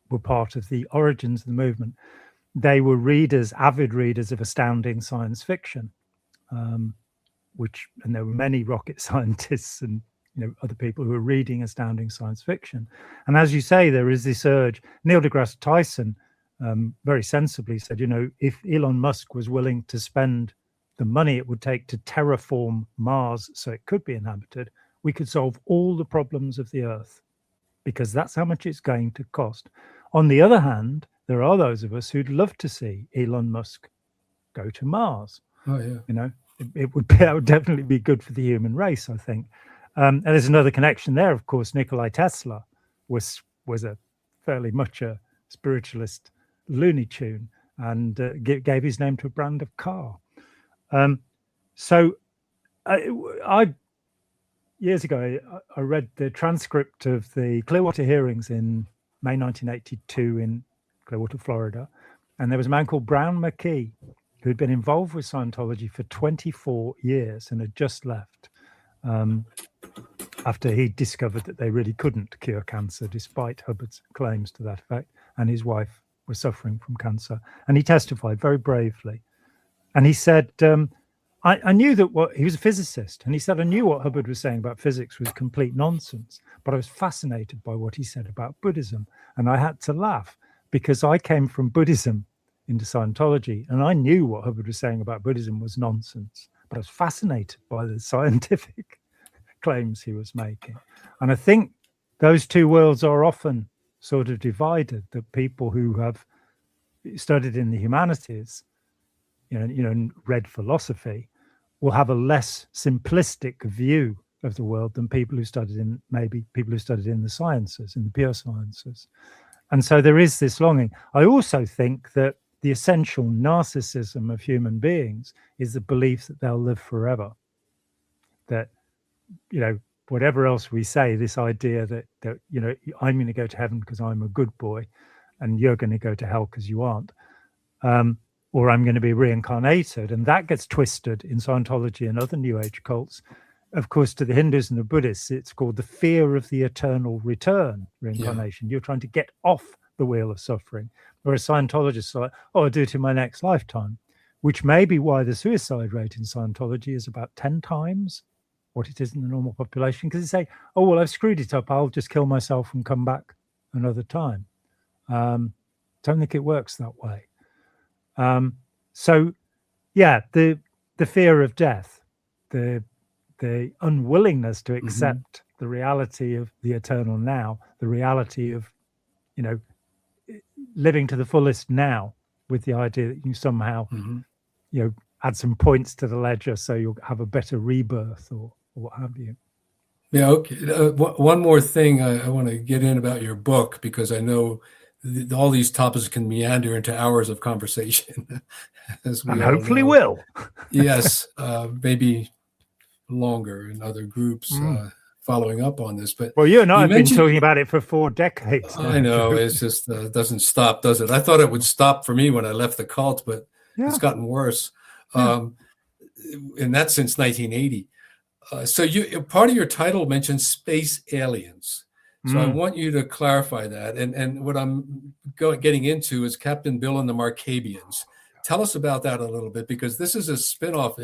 were part of the origins of the movement. They were avid readers of astounding science fiction, and there were many rocket scientists and other people who were reading astounding science fiction. And as you say, there is this urge. Neil deGrasse Tyson very sensibly said, if Elon Musk was willing to spend the money it would take to terraform Mars so it could be inhabited, we could solve all the problems of the Earth, because that's how much it's going to cost. On the other hand, there are those of us who'd love to see Elon Musk go to Mars. Oh, yeah. It would definitely be good for the human race, I think. And there's another connection there, of course. Nikola Tesla was a fairly much a spiritualist Looney Tune, and gave his name to a brand of car. So I years ago, I read the transcript of the Clearwater hearings in May 1982 in Clearwater, Florida. And there was a man called Brown McKee who had been involved with Scientology for 24 years and had just left after he discovered that they really couldn't cure cancer, despite Hubbard's claims to that effect. And his wife was suffering from cancer. And he testified very bravely. And he said, I knew that he was a physicist, and he said, I knew what Hubbard was saying about physics was complete nonsense, but I was fascinated by what he said about Buddhism. And I had to laugh because I came from Buddhism into Scientology, and I knew what Hubbard was saying about Buddhism was nonsense, but I was fascinated by the scientific claims he was making. And I think those two worlds are often sort of divided, that people who have studied in the humanities, read philosophy, will have a less simplistic view of the world than people who studied in the sciences, in the pure sciences. And so there is this longing. I also think that the essential narcissism of human beings is the belief that they'll live forever. That, whatever else we say, this idea that I'm going to go to heaven because I'm a good boy, and you're going to go to hell because you aren't. Or I'm going to be reincarnated. And that gets twisted in Scientology and other New Age cults. Of course, to the Hindus and the Buddhists, it's called the fear of the eternal return, reincarnation. Yeah. You're trying to get off the wheel of suffering. Whereas Scientologists are like, I'll do it in my next lifetime, which may be why the suicide rate in Scientology is about 10 times what it is in the normal population. Because they say, I've screwed it up. I'll just kill myself and come back another time. Don't think it works that way. The fear of death, the unwillingness to accept the reality of the eternal now, the reality of, living to the fullest now, with the idea that you somehow, add some points to the ledger so you'll have a better rebirth or what have you. Yeah. Okay. One more thing I want to get in about your book, because I know all these topics can meander into hours of conversation, as we hopefully will. Yes, maybe longer in other groups following up on this. But you and I have been talking about it for 4 decades. I know, it's just doesn't stop, does it? I thought it would stop for me when I left the cult, but it's gotten worse, and that's since 1980. So part of your title mentions space aliens. So I want you to clarify that. And what I'm getting into is Captain Bill and the Markabians. Tell us about that a little bit, because this is a spinoff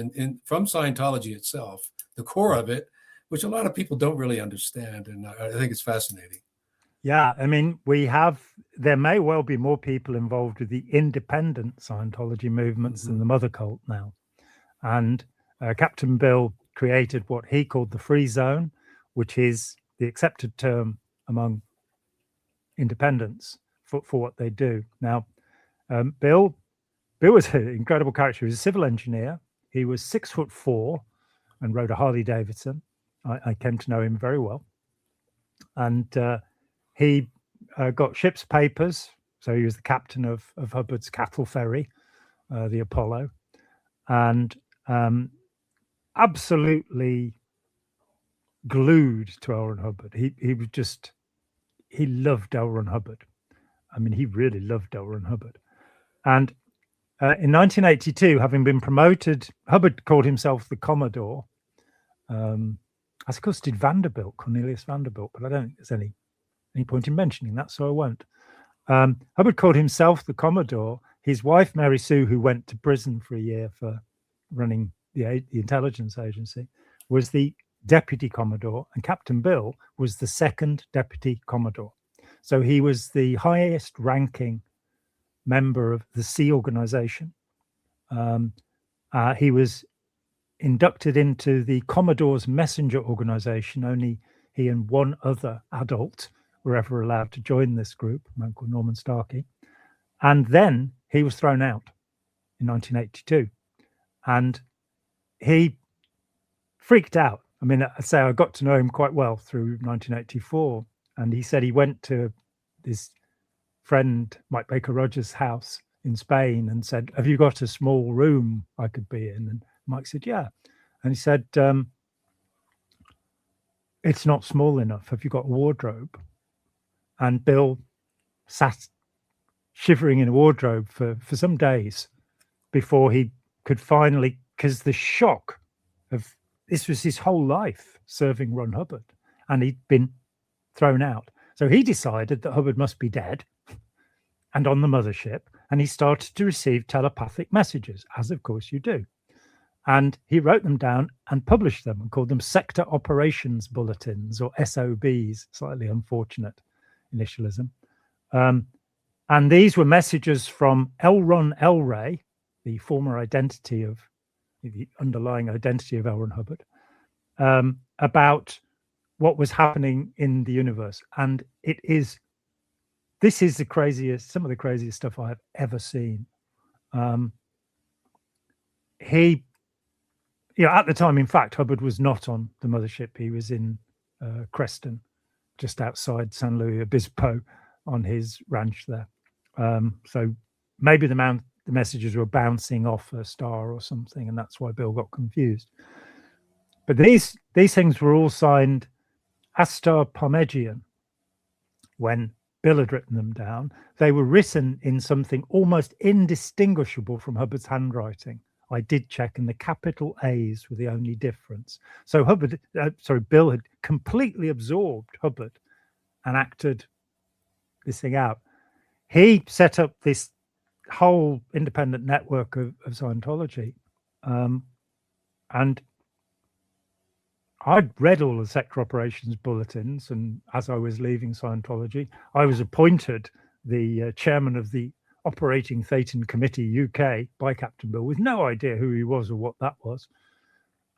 from Scientology itself, the core of it, which a lot of people don't really understand. And I think it's fascinating. Yeah, I mean, there may well be more people involved with the independent Scientology movements than the mother cult now. And Captain Bill created what he called the free zone, which is the accepted term among independents for what they do. Now, Bill was an incredible character. He was a civil engineer. He was 6'4" and rode a Harley Davidson. I came to know him very well. And he got ship's papers. So he was the captain of Hubbard's cattle ferry, the Apollo, and absolutely glued to L. Ron Hubbard. He loved L. Ron Hubbard. I mean, he really loved L. Ron Hubbard. And in 1982, having been promoted, Hubbard called himself the Commodore. As of course did Vanderbilt, Cornelius Vanderbilt, but I don't think there's any point in mentioning that, so I won't. Hubbard called himself the Commodore. His wife, Mary Sue, who went to prison for a year for running the intelligence agency, was the Deputy Commodore, and Captain Bill was the second Deputy Commodore. So he was the highest ranking member of the Sea Organization. He was inducted into the Commodore's Messenger Organization. Only he and one other adult were ever allowed to join this group, a man called Norman Starkey. And then he was thrown out in 1982. And he freaked out. I mean, I say I got to know him quite well through 1984. And he said he went to his friend, Mike Baker Rogers' house in Spain and said, "Have you got a small room I could be in?" And Mike said, "Yeah." And he said, "It's not small enough. Have you got a wardrobe?" And Bill sat shivering in a wardrobe for some days before he could finally, because the shock of this was his whole life serving Ron Hubbard, and he'd been thrown out. So he decided that Hubbard must be dead and on the mothership, and he started to receive telepathic messages, as of course you do. And he wrote them down and published them and called them Sector Operations Bulletins, or SOBs, slightly unfortunate initialism. And these were messages from L. Ron Elray, the former identity of the underlying identity of L. Ron Hubbard, about what was happening in the universe. And this is the craziest, some of the craziest stuff I have ever seen. At the time, in fact, Hubbard was not on the mothership. He was in Creston, just outside San Luis Obispo, on his ranch there. So maybe the messages were bouncing off a star or something, and that's why Bill got confused. But these things were all signed Astar Parmegian. When Bill had written them down, they were written in something almost indistinguishable from Hubbard's handwriting. I did check, and the capital A's were the only difference. So Bill had completely absorbed Hubbard and acted this thing out. He set up this whole independent network of Scientology, and I'd read all the sector operations bulletins, and as I was leaving Scientology, I was appointed the chairman of the Operating Thetan Committee UK by Captain Bill, with no idea who he was or what that was.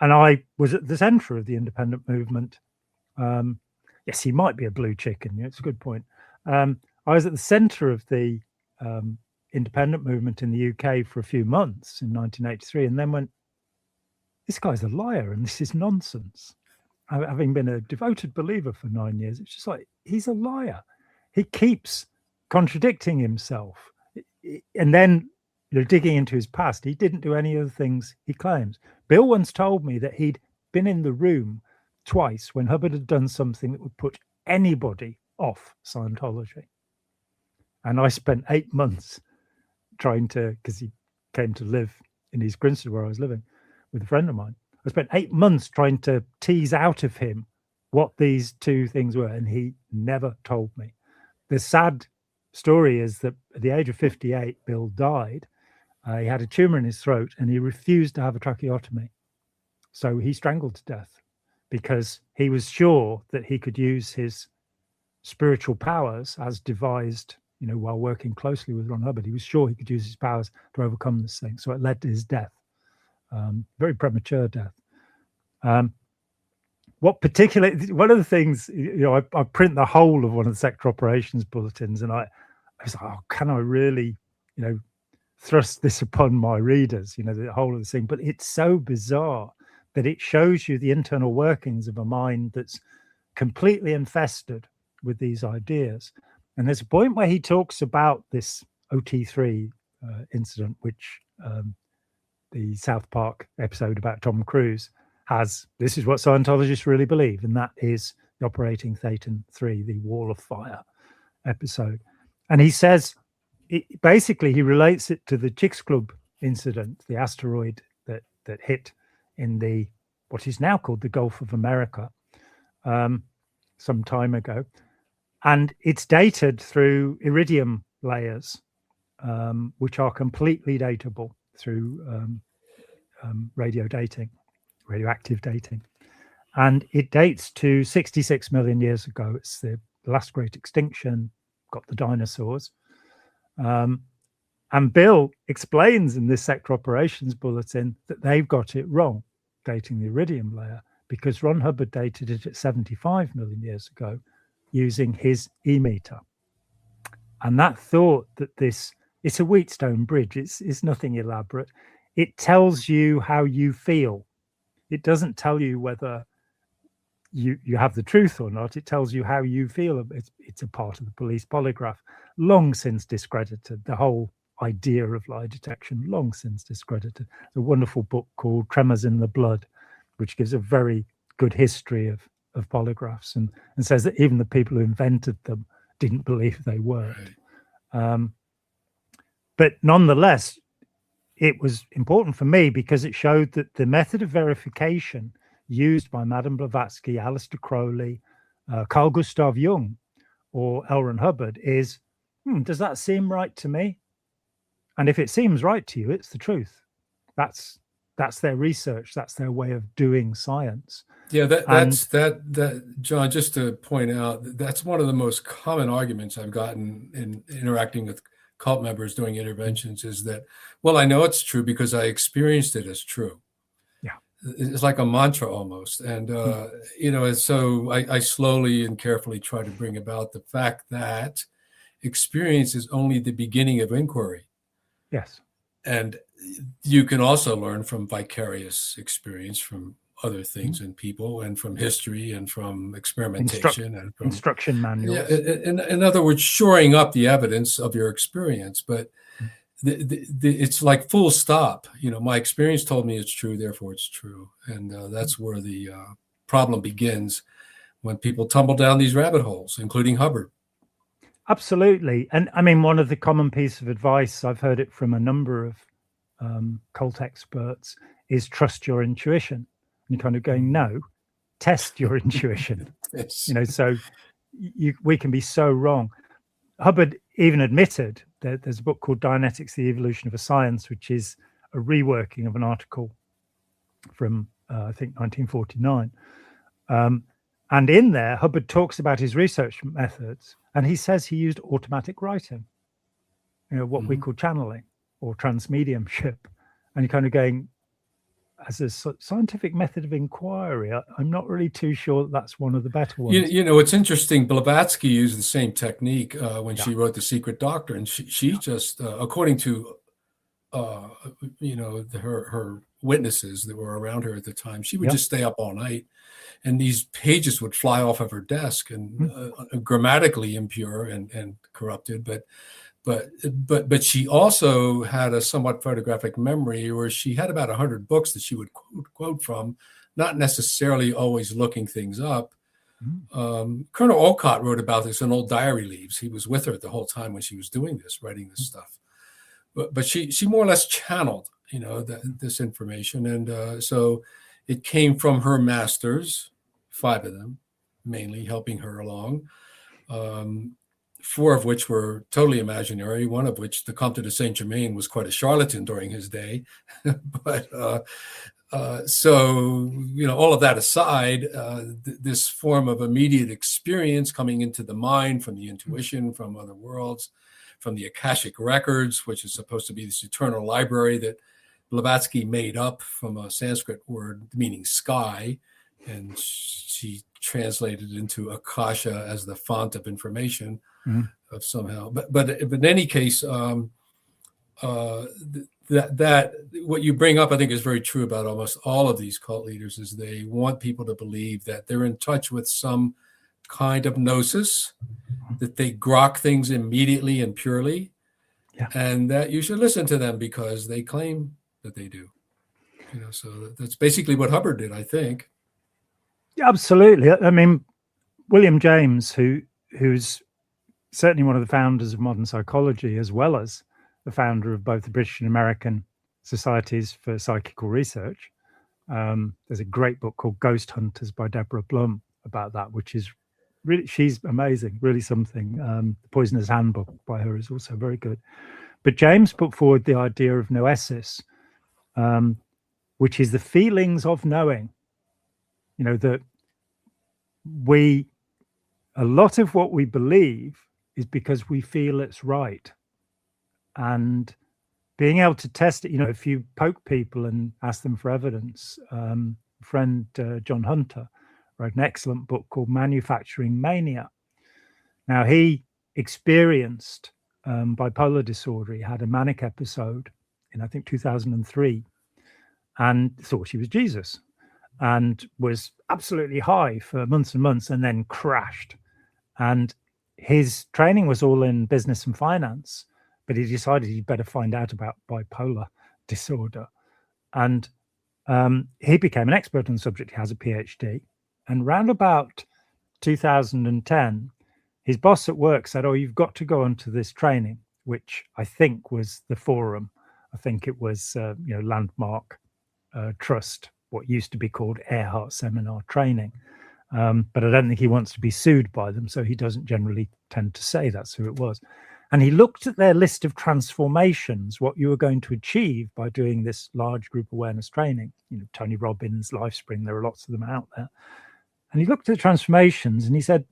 And I was at the centre of the independent movement. Yes, he might be a blue chicken. Yeah, it's a good point. I was at the centre of the independent movement in the UK for a few months in 1983, and then went, this guy's a liar and this is nonsense. Having been a devoted believer for 9 years, it's just like, he's a liar. He keeps contradicting himself. And then, digging into his past, he didn't do any of the things he claims. Bill once told me that he'd been in the room twice when Hubbard had done something that would put anybody off Scientology. And I spent 8 months trying to, because he came to live in East Grinstead where I was living with a friend of mine. I spent 8 months trying to tease out of him what these two things were, and he never told me. The sad story is that at the age of 58, Bill died. He had a tumor in his throat, and he refused to have a tracheotomy. So he strangled to death because he was sure that he could use his spiritual powers as devised, while working closely with Ron Hubbard. He was sure he could use his powers to overcome this thing. So it led to his death. Very premature death. One of the things, I print the whole of one of the sector operations bulletins, and I was like, oh, can I really, thrust this upon my readers, the whole of the thing? But it's so bizarre that it shows you the internal workings of a mind that's completely infested with these ideas. And there's a point where he talks about this OT3 incident, which the South Park episode about Tom Cruise has. This is what Scientologists really believe, and that is the Operating Thetan 3, the Wall of Fire episode. And he says, basically, he relates it to the Chicxulub incident, the asteroid that hit in the what is now called the Gulf of America some time ago. And it's dated through iridium layers, which are completely datable through radioactive dating. And it dates to 66 million years ago. It's the last great extinction, got the dinosaurs. And Bill explains in this sector operations bulletin that they've got it wrong, dating the iridium layer, because Ron Hubbard dated it at 75 million years ago using his e-meter. And that thought that it's a Wheatstone bridge, it's nothing elaborate. It tells you how you feel. It doesn't tell you whether you have the truth or not. It tells you how you feel. It's a part of the police polygraph, long since discredited. The whole idea of lie detection, long since discredited. There's a wonderful book called Tremors in the Blood, which gives a very good history of polygraphs and says that even the people who invented them didn't believe they worked. Right. But nonetheless, it was important for me because it showed that the method of verification used by Madame Blavatsky, Aleister Crowley, Carl Gustav Jung, or L. Ron Hubbard is, does that seem right to me? And if it seems right to you, it's the truth. That's their research. That's their way of doing science. Yeah, that John, just to point out, that's one of the most common arguments I've gotten in interacting with cult members doing interventions is that, well, I know it's true because I experienced it as true. Yeah. It's like a mantra almost. And, and so I slowly and carefully try to bring about the fact that experience is only the beginning of inquiry. Yes. And you can also learn from vicarious experience from other things and people and from history and from experimentation and from instruction manuals. Yeah, in other words, shoring up the evidence of your experience. But it's like full stop. My experience told me it's true, therefore it's true. And that's where the problem begins when people tumble down these rabbit holes, including Hubbard. Absolutely. And I mean, one of the common pieces of advice, I've heard it from a number of cult experts, is trust your intuition. And you're kind of going, no, test your intuition. Yes. So we can be so wrong. Hubbard even admitted that there's a book called Dianetics, the Evolution of a Science, which is a reworking of an article from, I think, 1949. And in there, Hubbard talks about his research methods, and he says he used automatic writing, what we call channeling or transmediumship. And you're kind of going, as a scientific method of inquiry, I'm not really too sure that's one of the better ones. It's interesting. Blavatsky used the same technique when she wrote The Secret Doctrine. She just, according to, her witnesses that were around her at the time, she would just stay up all night, and these pages would fly off of her desk and grammatically impure and corrupted, but she also had a somewhat photographic memory where she had about 100 books that she would quote from, not necessarily always looking things up. Colonel Olcott wrote about this in old diary leaves. He was with her the whole time when she was doing this, writing this stuff. But she more or less channeled, this information. And so it came from her masters, 5 of them, mainly helping her along. 4 of which were totally imaginary, one of which, the Comte de Saint-Germain, was quite a charlatan during his day. But so, all of that aside, this form of immediate experience coming into the mind from the intuition, from other worlds, from the Akashic records, which is supposed to be this eternal library that Blavatsky made up from a Sanskrit word meaning sky, and she translated into Akasha as the font of information of somehow. But in any case, that what you bring up, I think, is very true about almost all of these cult leaders, is they want people to believe that they're in touch with some kind of gnosis, that they grok things immediately and purely, Yeah. and that you should listen to them because they claim that they do. So that's basically what Hubbard did, I think. Yeah, absolutely. I mean, William James, who's certainly one of the founders of modern psychology, as well as the founder of both the British and American Societies for Psychical Research. There's a great book called Ghost Hunters by Deborah Blum about that, which is really, she's amazing, really something. The Poisoner's Handbook by her is also very good. But James put forward the idea of noesis, which is the feelings of knowing. That a lot of what we believe is because we feel it's right. And being able to test it, if you poke people and ask them for evidence, friend John Hunter wrote an excellent book called Manufacturing Mania. Now, he experienced bipolar disorder. He had a manic episode in, I think, 2003, and thought he was Jesus, and was absolutely high for months and months, and then crashed. And his training was all in business and finance, but he decided he'd better find out about bipolar disorder. And he became an expert on the subject. He has a PhD. And round about 2010, his boss at work said, "Oh, you've got to go onto this training," which I think was the Forum. I think it was, Landmark Trust, what used to be called Earhart Seminar Training. But I don't think he wants to be sued by them, so he doesn't generally tend to say that's who it was. And he looked at their list of transformations, what you were going to achieve by doing this large group awareness training. Tony Robbins, Lifespring, there are lots of them out there. And he looked at the transformations and he said,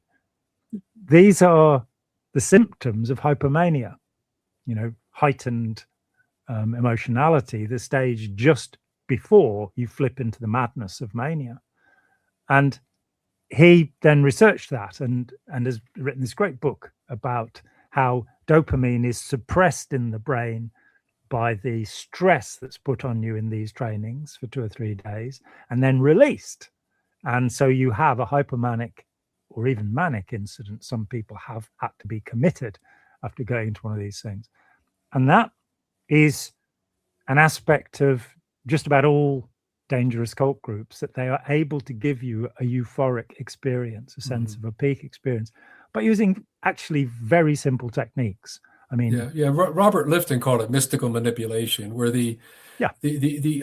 these are the symptoms of hypomania, heightened emotionality, the stage just before you flip into the madness of mania. And he then researched that and has written this great book about how dopamine is suppressed in the brain by the stress that's put on you in these trainings for 2 or 3 days and then released. And so you have a hypomanic or even manic incident. Some people have had to be committed after going into one of these things. And that is an aspect of just about all dangerous cult groups, that they are able to give you a euphoric experience, a sense of a peak experience, but using actually very simple techniques. I mean, Robert Lifton called it mystical manipulation, where the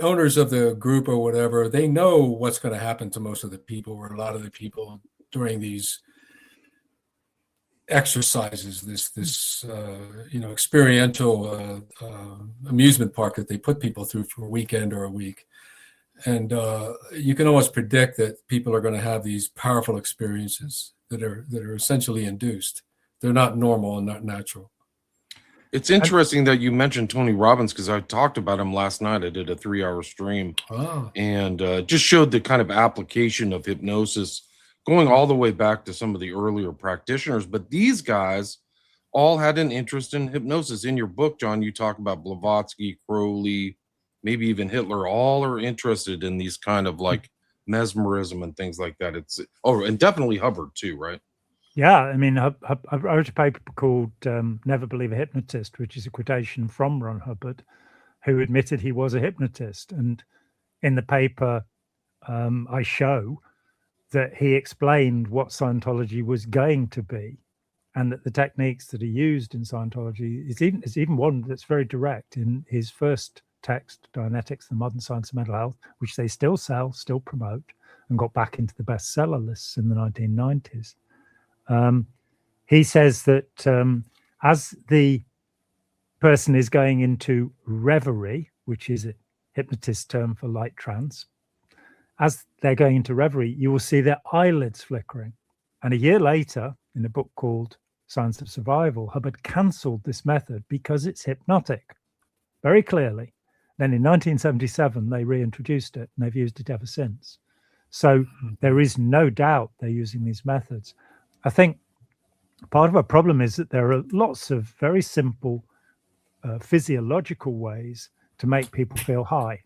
owners of the group or whatever, they know what's going to happen to most of the people, or a lot of the people, during these exercises, this experiential amusement park that they put people through for a weekend or a week. And you can almost predict that people are going to have these powerful experiences that are essentially induced. They're not normal and not natural. It's interesting that you mentioned Tony Robbins, because I talked about him last night. I did a 3-hour stream and just showed the kind of application of hypnosis going all the way back to some of the earlier practitioners. But these guys all had an interest in hypnosis. In your book, John, you talk about Blavatsky, Crowley, maybe even Hitler. All are interested in these kind of like mesmerism and things like that. And definitely Hubbard too, right? Yeah, I mean, I wrote a paper called Never Believe a Hypnotist, which is a quotation from Ron Hubbard, who admitted he was a hypnotist. And in the paper, I show that he explained what Scientology was going to be, and that the techniques that are used in Scientology is even one that's very direct. In his first text, Dianetics, the Modern Science of Mental Health, which they still sell, still promote, and got back into the bestseller lists in the 1990s. He says that as the person is going into reverie, which is a hypnotist term for light trance, as they're going into reverie, you will see their eyelids flickering. And a year later, in a book called Science of Survival, Hubbard cancelled this method because it's hypnotic, very clearly. Then in 1977, they reintroduced it, and they've used it ever since. So there is no doubt they're using these methods. I think part of our problem is that there are lots of very simple physiological ways to make people feel high.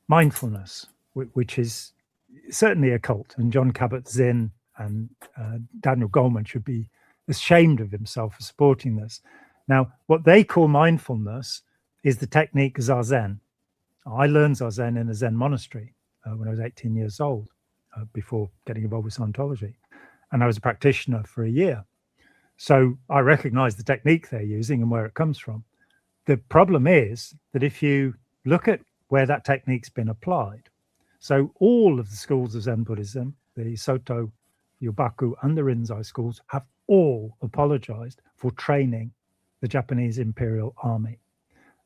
Mindfulness, which is certainly a cult, and John Kabat-Zinn and Daniel Goleman should be ashamed of himself for supporting this. Now, what they call mindfulness is the technique Zazen. I learned Zazen in a Zen monastery when I was 18 years old, before getting involved with Scientology. And I was a practitioner for a year. So I recognize the technique they're using and where it comes from. The problem is that if you look at where that technique's been applied, so all of the schools of Zen Buddhism, the Soto, Yobaku, and the Rinzai schools have all apologized for training the Japanese Imperial Army.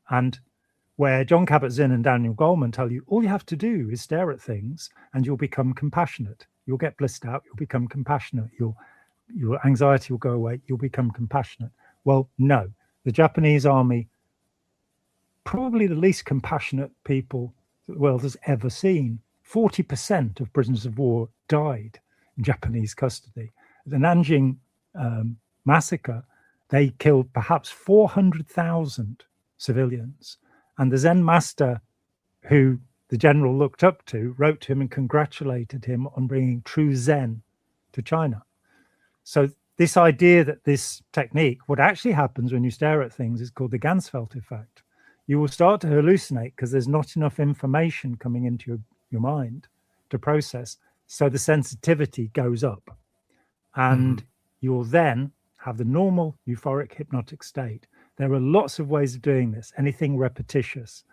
And where John Kabat-Zinn and Daniel Goleman tell you all you have to do is stare at things and you'll become compassionate. You'll get blissed out, you'll become compassionate, your anxiety will go away, you'll become compassionate. Well, no, the Japanese army, probably the least compassionate people the world has ever seen. 40% of prisoners of war died in Japanese custody. The Nanjing massacre, they killed perhaps 400,000 civilians. And the Zen master, who the general looked up to, wrote to him and congratulated him on bringing true Zen to China. So this idea that this technique, what actually happens when you stare at things is called the Ganzfeld effect. You will start to hallucinate because there's not enough information coming into your mind to process. So the sensitivity goes up. And you'll then have the normal euphoric hypnotic state. There are lots of ways of doing this. Anything repetitious,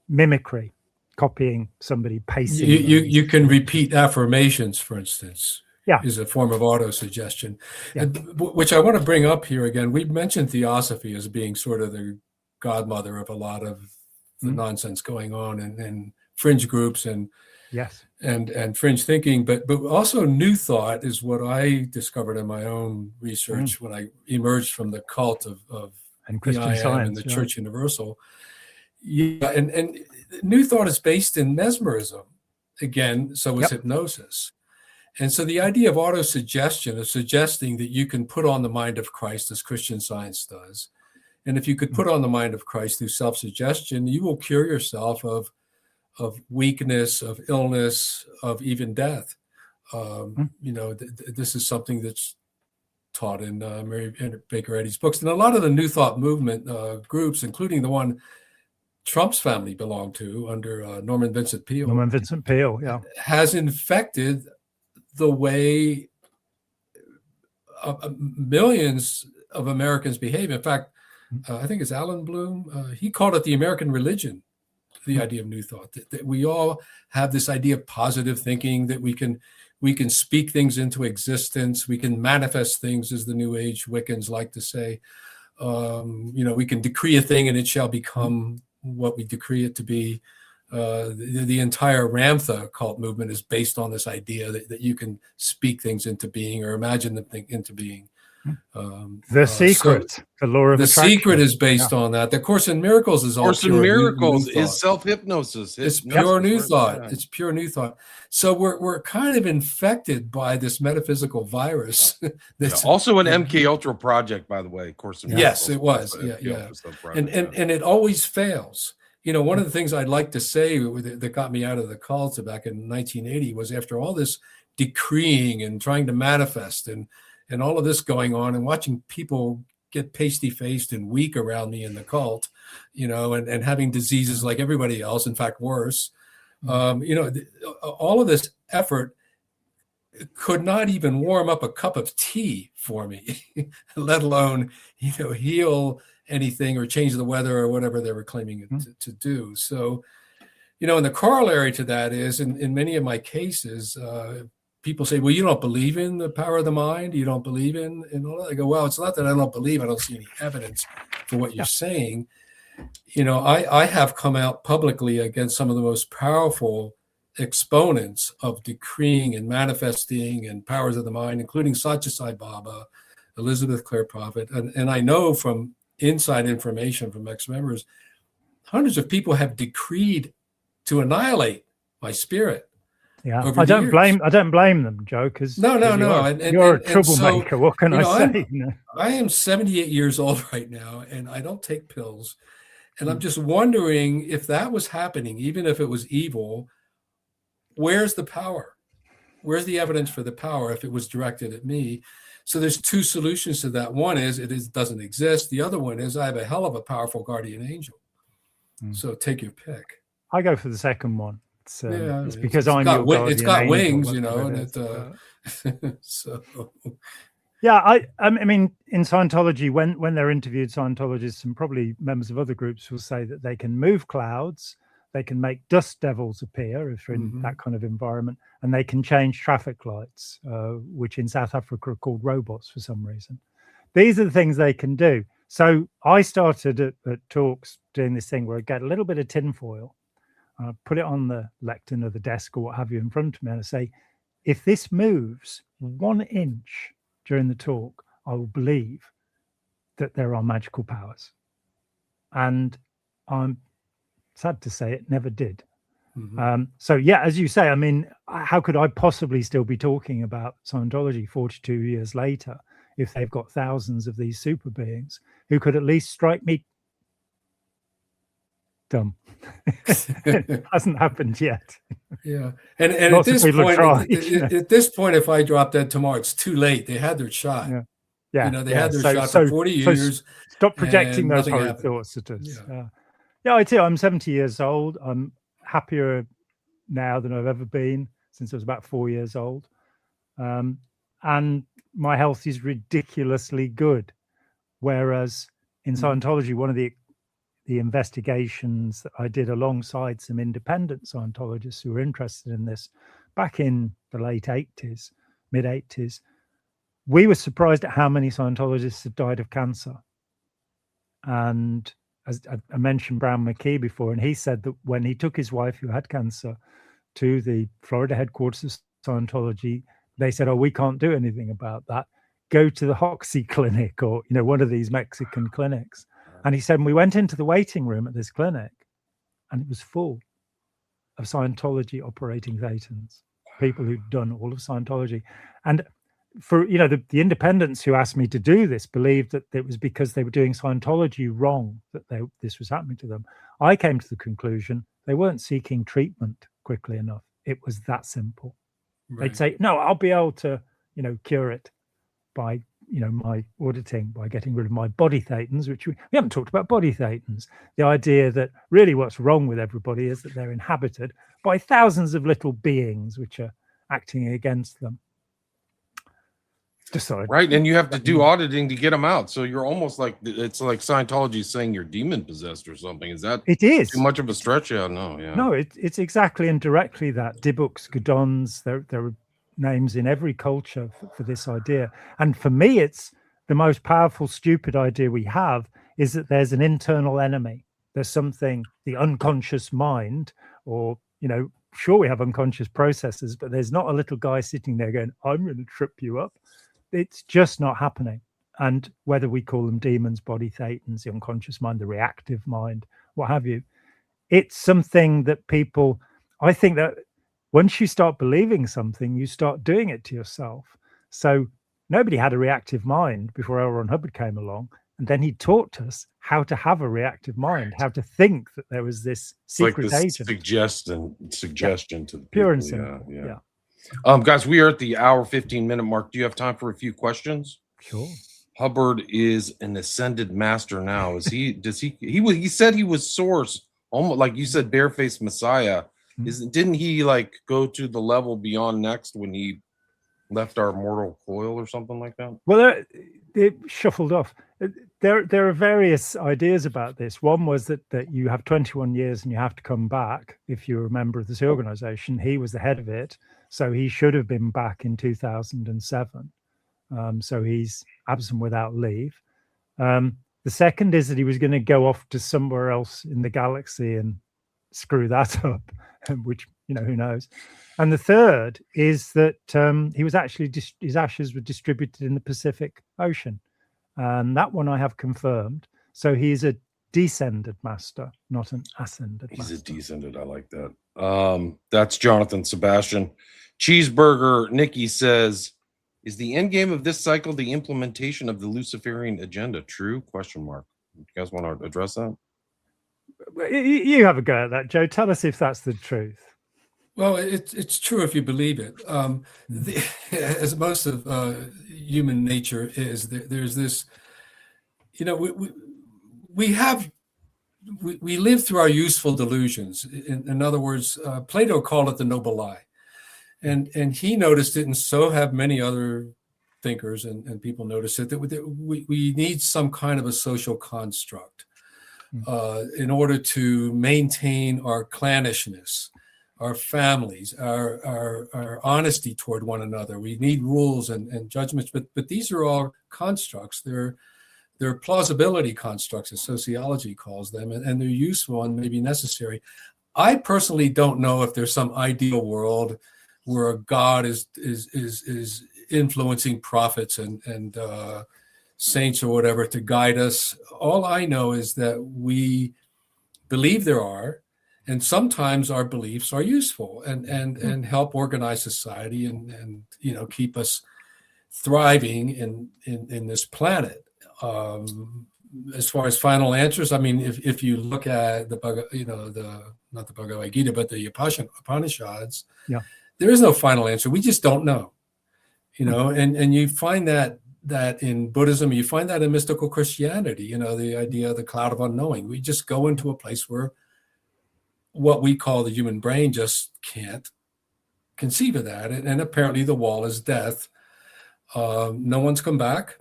mimicry, copying somebody, pacing. You can repeat affirmations, for instance. Yeah. Is a form of auto-suggestion, Yeah. which I want to bring up here again. We mentioned theosophy as being sort of the godmother of a lot of the nonsense going on in fringe groups and yes, and fringe thinking, but also New Thought is what I discovered in my own research when I emerged from the cult of and Christian the I Am Science and the Church Universal. Yeah, and New Thought is based in mesmerism, again, so is hypnosis. And so the idea of auto-suggestion is suggesting that you can put on the mind of Christ as Christian Science does. And if you could put on the mind of Christ through self-suggestion, you will cure yourself of weakness, of illness, of even death. This is something that's taught in Mary Baker Eddy's books. And a lot of the New Thought movement groups, including the one Trump's family belonged to under Norman Vincent Peale. Norman Vincent Peale, yeah. Has infected the way millions of Americans behave. In fact, I think it's Alan Bloom. He called it the American religion, the idea of New Thought, that we all have this idea of positive thinking, that we can speak things into existence. We can manifest things, as the New Age Wiccans like to say. We can decree a thing and it shall become what we decree it to be. The entire Ramtha cult movement is based on this idea that you can speak things into being or imagine them into being. The Secret, the law of attraction. The Secret is based on that. The Course in Miracles is all Course in pure Miracles new thought. is self-hypnosis. It's pure new Hypnosis, thought. right. It's pure new thought. So we're kind of infected by this metaphysical virus. That's Also an MK Ultra project, by the way. Course in Miracles. Yes, it was. Yeah. And it always fails. One of the things I'd like to say that got me out of the cult back in 1980 was, after all this decreeing and trying to manifest and all of this going on and watching people get pasty-faced and weak around me in the cult, and having diseases like everybody else, in fact, worse. All of this effort could not even warm up a cup of tea for me, let alone, heal anything or change the weather or whatever they were claiming to do. So, and the corollary to that is, in many of my cases, people say, well, you don't believe in the power of the mind? You don't believe in all that? I go, well, it's not that I don't believe. I don't see any evidence for what you're saying. I have come out publicly against some of the most powerful exponents of decreeing and manifesting and powers of the mind, including Satya Sai Baba, Elizabeth Clare Prophet. And I know from inside information from ex-members, hundreds of people have decreed to annihilate my spirit. Yeah, I don't blame them, Joe, because no. You're a troublemaker. So, what can I say? I am 78 years old right now, and I don't take pills. And I'm just wondering, if that was happening, even if it was evil, where's the power? Where's the evidence for the power if it was directed at me? So there's two solutions to that. One is doesn't exist. The other one is I have a hell of a powerful guardian angel. So take your pick. I go for the second one. It's because I'm your guardian it's got angel, wings, you know, and so. Yeah, I mean, in Scientology, when they're interviewed, Scientologists and probably members of other groups will say that they can move clouds, they can make dust devils appear if you're in that kind of environment, and they can change traffic lights, which in South Africa are called robots for some reason. These are the things they can do. So I started at talks doing this thing where I get a little bit of tinfoil, put it on the lectern or the desk or what have you in front of me, and I say, if this moves 1 inch during the talk, I will believe that there are magical powers. And I'm sad to say it never did. So yeah, as you say, I mean, how could I possibly still be talking about Scientology 42 years later if they've got thousands of these super beings who could at least strike me dumb? It hasn't happened yet. Yeah, and at this point, if I drop dead tomorrow, it's too late. They had their shot. Yeah, you know, they had their shot for 40 years. Stop projecting those horrid thoughts at us. Yeah, I tell you, I'm 70 years old. I'm happier now than I've ever been since I was about 4 years old. And my health is ridiculously good. Whereas in Scientology, one of the investigations that I did alongside some independent Scientologists who were interested in this back in the late 80s, mid 80s, we were surprised at how many Scientologists had died of cancer. And as I mentioned Brown McKee before, and he said that when he took his wife who had cancer to the Florida headquarters of Scientology, they said, oh, we can't do anything about that. Go to the Hoxie clinic or, you know, one of these Mexican clinics. And he said, we went into the waiting room at this clinic and it was full of Scientology operating Thetans, people who'd done all of Scientology. And for, you know, the independents who asked me to do this believed that it was because they were doing Scientology wrong that this was happening to them. I came to the conclusion they weren't seeking treatment quickly enough. It was that simple. Right. They'd say, no, I'll be able to, you know, cure it by, you know, my auditing, by getting rid of my body Thetans, which we haven't talked about body Thetans. The idea that really what's wrong with everybody is that they're inhabited by thousands of little beings which are acting against them. Right, and you have to do auditing to get them out. So you're almost like, it's like Scientology saying you're demon possessed or something. Is that too much of a stretch? No, it's exactly and directly that. Dibbooks, Gadons, there are names in every culture for this idea. And for me, it's the most powerful, stupid idea we have is that there's an internal enemy. There's something, the unconscious mind, or, you know, sure, we have unconscious processes, but there's not a little guy sitting there going, I'm going to trip you up. It's just not happening. And whether we call them demons, body Thetans, the unconscious mind, the reactive mind, what have you, it's something that people, I think that once you start believing something, you start doing it to yourself. So nobody had a reactive mind before L. Ron Hubbard came along. And then he taught us how to have a reactive mind, how to think that there was this secret agent. Suggestion to the people. Pure and simple. Yeah. Guys, we are at the hour 15-minute mark. Do you have time for a few questions? Sure. Hubbard is an ascended master now. He said he was source, almost like you said, barefaced Messiah. Didn't he like go to the level beyond next when he left our mortal coil or something like that? Well, it shuffled off. There are various ideas about this. One was that you have 21 years and you have to come back if you're a member of this organization. He was the head of it, so he should have been back in 2007. So he's absent without leave. The second is that he was going to go off to somewhere else in the galaxy and screw that up, which, you know, who knows. And the third is that he was actually, his ashes were distributed in the Pacific Ocean. And that one I have confirmed. So he's a descended master, not an ascended master. He's a descended. I like that. That's Jonathan Sebastian. Cheeseburger Nikki says, is the end game of this cycle the implementation of the Luciferian agenda? True? Question mark. You guys want to address that? You have a go at that, Joe. Tell us if that's the truth. Well, it's true if you believe it. As most of human nature is, there's this, we have we live through our useful delusions. In other words, Plato called it the noble lie, and he noticed it, and so have many other thinkers and people notice it, that we need some kind of a social construct in order to maintain our clannishness, our families, our honesty toward one another. We need rules and judgments, but these are all constructs. They're plausibility constructs, as sociology calls them, and they're useful and maybe necessary. I personally don't know if there's some ideal world where God is influencing prophets and saints or whatever to guide us. All I know is that we believe there are, and sometimes our beliefs are useful and help organize society and keep us thriving in this planet. As far as final answers, I mean, if you look at not the Bhagavad Gita, but the Upanishads, there is no final answer. We just don't know, and you find that in Buddhism, you find that in mystical Christianity, the idea of the cloud of unknowing. We just go into a place where what we call the human brain just can't conceive of that. And apparently the wall is death. No one's come back,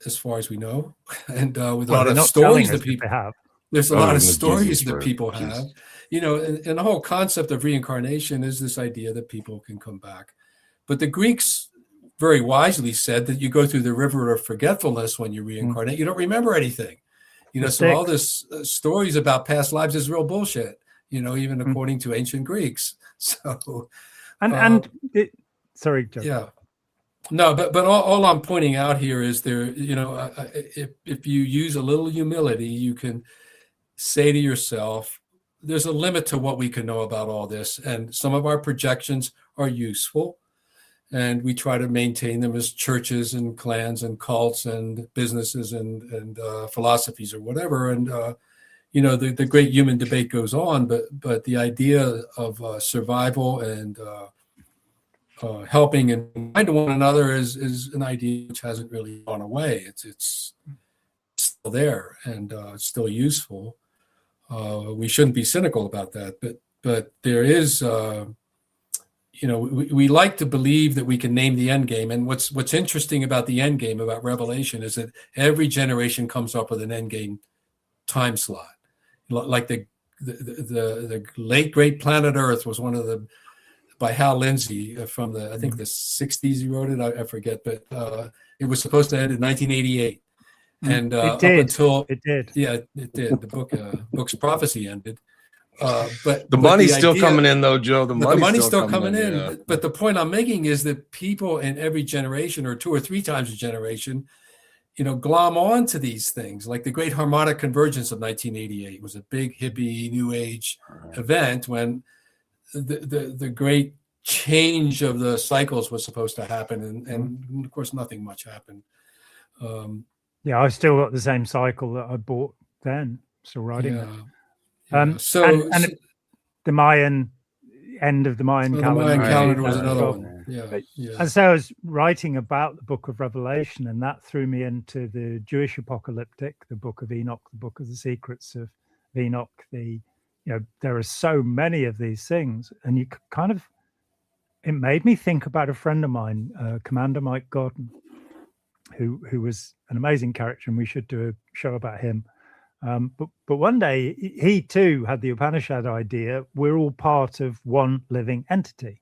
as far as we know. And with a lot of stories that people have. There's a lot of stories that people have. And the whole concept of reincarnation is this idea that people can come back. But the Greeks very wisely said that you go through the river of forgetfulness when you reincarnate. You don't remember anything. So all this stories about past lives is real bullshit, even according to ancient Greeks. So, sorry, Joe. Yeah. No, but all I'm pointing out here is if you use a little humility, you can say to yourself, there's a limit to what we can know about all this. And some of our projections are useful. And we try to maintain them as churches and clans and cults and businesses and philosophies or whatever. And, the great human debate goes on, but the idea of survival and helping and finding one another is an idea which hasn't really gone away. It's still there and it's still useful. We shouldn't be cynical about that, but there is, we like to believe that we can name the end game. And what's interesting about the end game, about Revelation, is that every generation comes up with an end game time slot. Like the late great Planet Earth was one of the, by Hal Lindsey from I think the 60s he wrote it, I forget, but it was supposed to end in 1988. And it did. Yeah, it did. The book's prophecy ended. But the money's still coming in, though, Joe. The money's still coming in. Yeah. But the point I'm making is that people in every generation, or 2 or 3 times a generation, glom on to these things. Like the Great Harmonic Convergence of 1988 was a big hippie New Age event when the great change of the cycles was supposed to happen, and of course nothing much happened. I've still got the same cycle that I bought then, still riding it. The Mayan end of the Mayan calendar. The Mayan calendar was another one. And so I was writing about the Book of Revelation, and that threw me into the Jewish apocalyptic, the Book of Enoch, the Book of the Secrets of Enoch. There are so many of these things, and it made me think about a friend of mine, Commander Mike Gordon, who was an amazing character, and we should do a show about him. But one day he too had the Upanishad idea. We're all part of one living entity,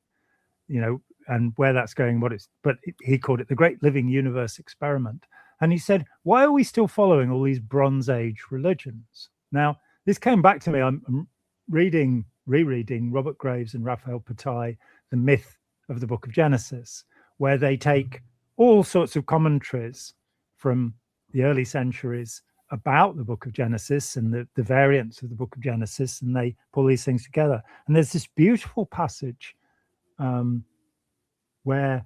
and where that's going, but he called it the Great Living Universe Experiment. And he said, why are we still following all these Bronze Age religions? Now, this came back to me. I'm rereading Robert Graves and Raphael Patai, The Myth of the Book of Genesis, where they take all sorts of commentaries from the early centuries about the Book of Genesis and the variants of the Book of Genesis, and they pull these things together. And there's this beautiful passage where